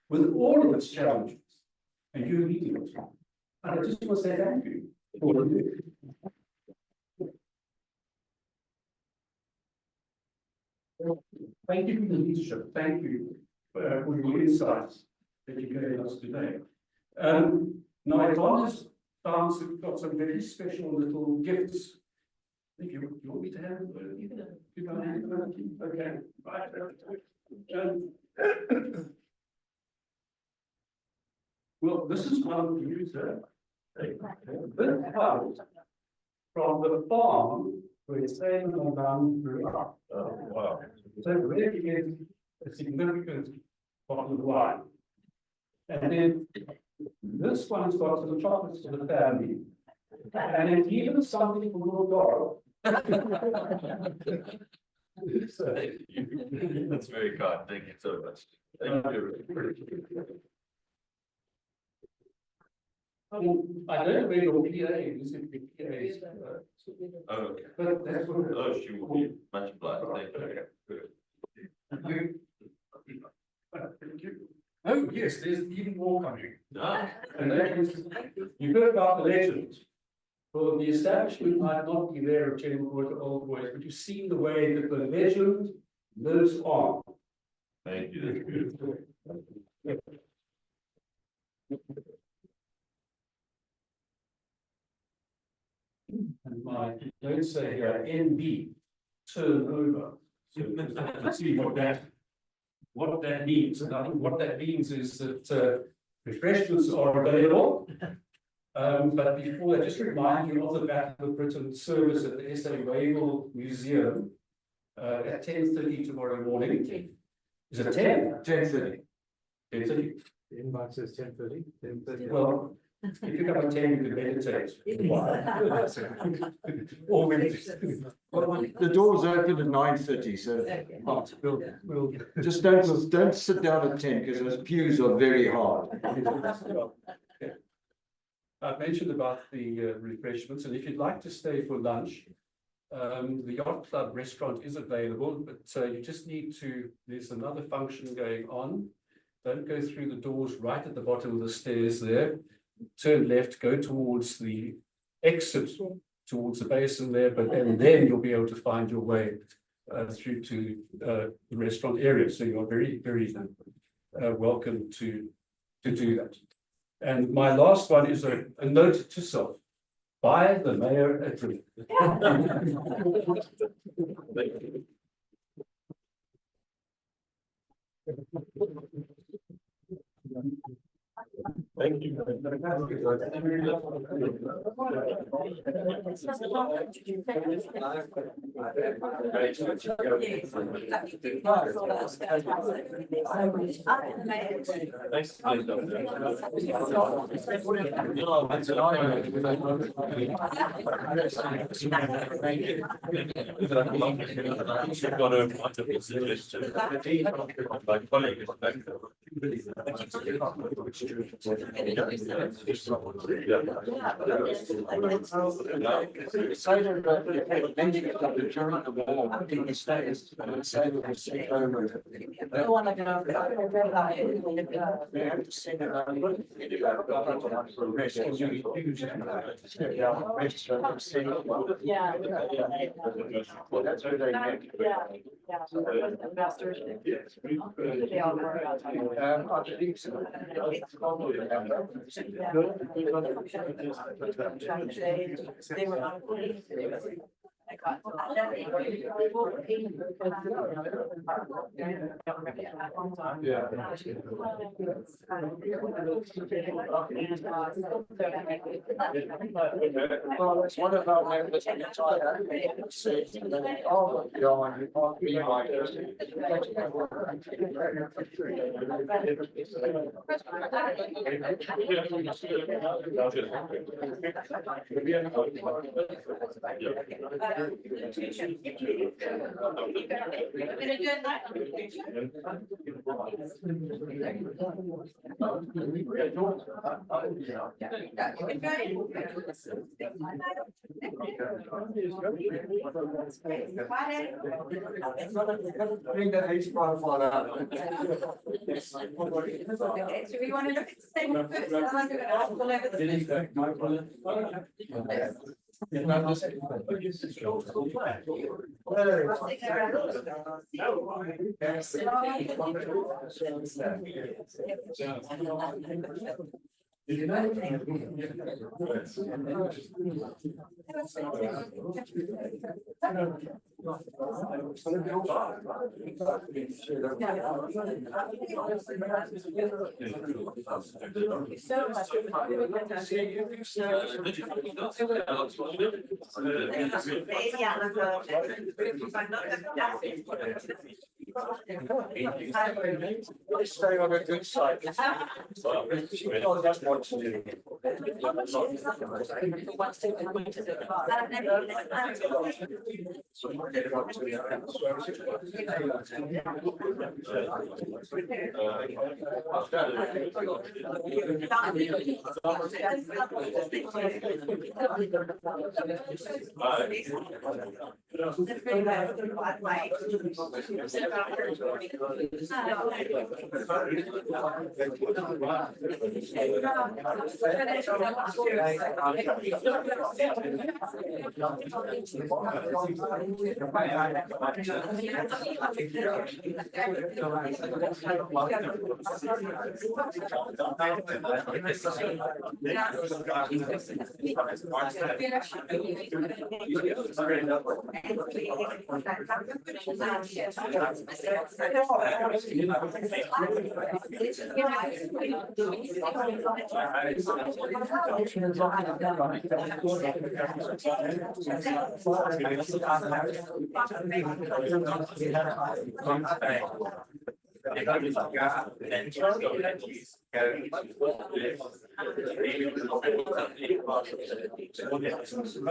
with all of its challenges, and you're leading it. And I just want to say thank you for what you do. Thank you for the leadership. Thank you for your insights that you gave us today. Now, Yvonne has got some very special little gifts. If you want me to have them, okay. Right. Well, this is one to use there. This comes from the farm where Sailor Malan grew up. Oh, wow. So it really is a significant bottle of wine. And then this one's got some chocolates to the family. And it's even something for your dog. So, That's very kind. Thank you so much. Thank you. I don't know where your PA is. If your PA is, Oh, okay. but that's what. Oh, she will be much obliged. Thank you. Thank you. Oh, yes, there's even more coming. Ah. And that is, you've heard about the legend. Well, the establishment might not be there of General Water Old Boys, but you've seen the way that the legend lives on. Thank you. That's beautiful. And my notes say here, NB, turnover. So let's see what that means. And I think what that means is that refreshments are available. But before that, just to remind you of the Battle of Britain service at the SA Wavell Museum at 10:30 tomorrow morning. Is it 10? 10:30. 10:30. The invite says 10:30. 10:30. Well, If you come at 10, you can meditate. Or The doors open at 9:30, so we'll just don't sit down at 10 because those pews are very hard. I've mentioned about the refreshments, and if you'd like to stay for lunch, the Yacht Club restaurant is available, but you just need to, there's another function going on. Don't go through the doors right at the bottom of the stairs there. Turn left, go towards the exit, towards the basin there, and then you'll be able to find your way through to the restaurant area. So you're very, very welcome to do that. And my last one is a note to self. Buy the mayor a drink. Thank you. Well, it's one of our members in the time said, oh, John, you can't be like this. Bring the H profile out. Okay, so we want to look at the statement first, and I'm going to ask all over Let's stay on a good side. She doesn't want to do.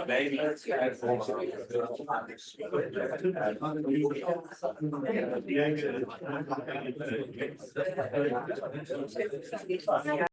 Maybe.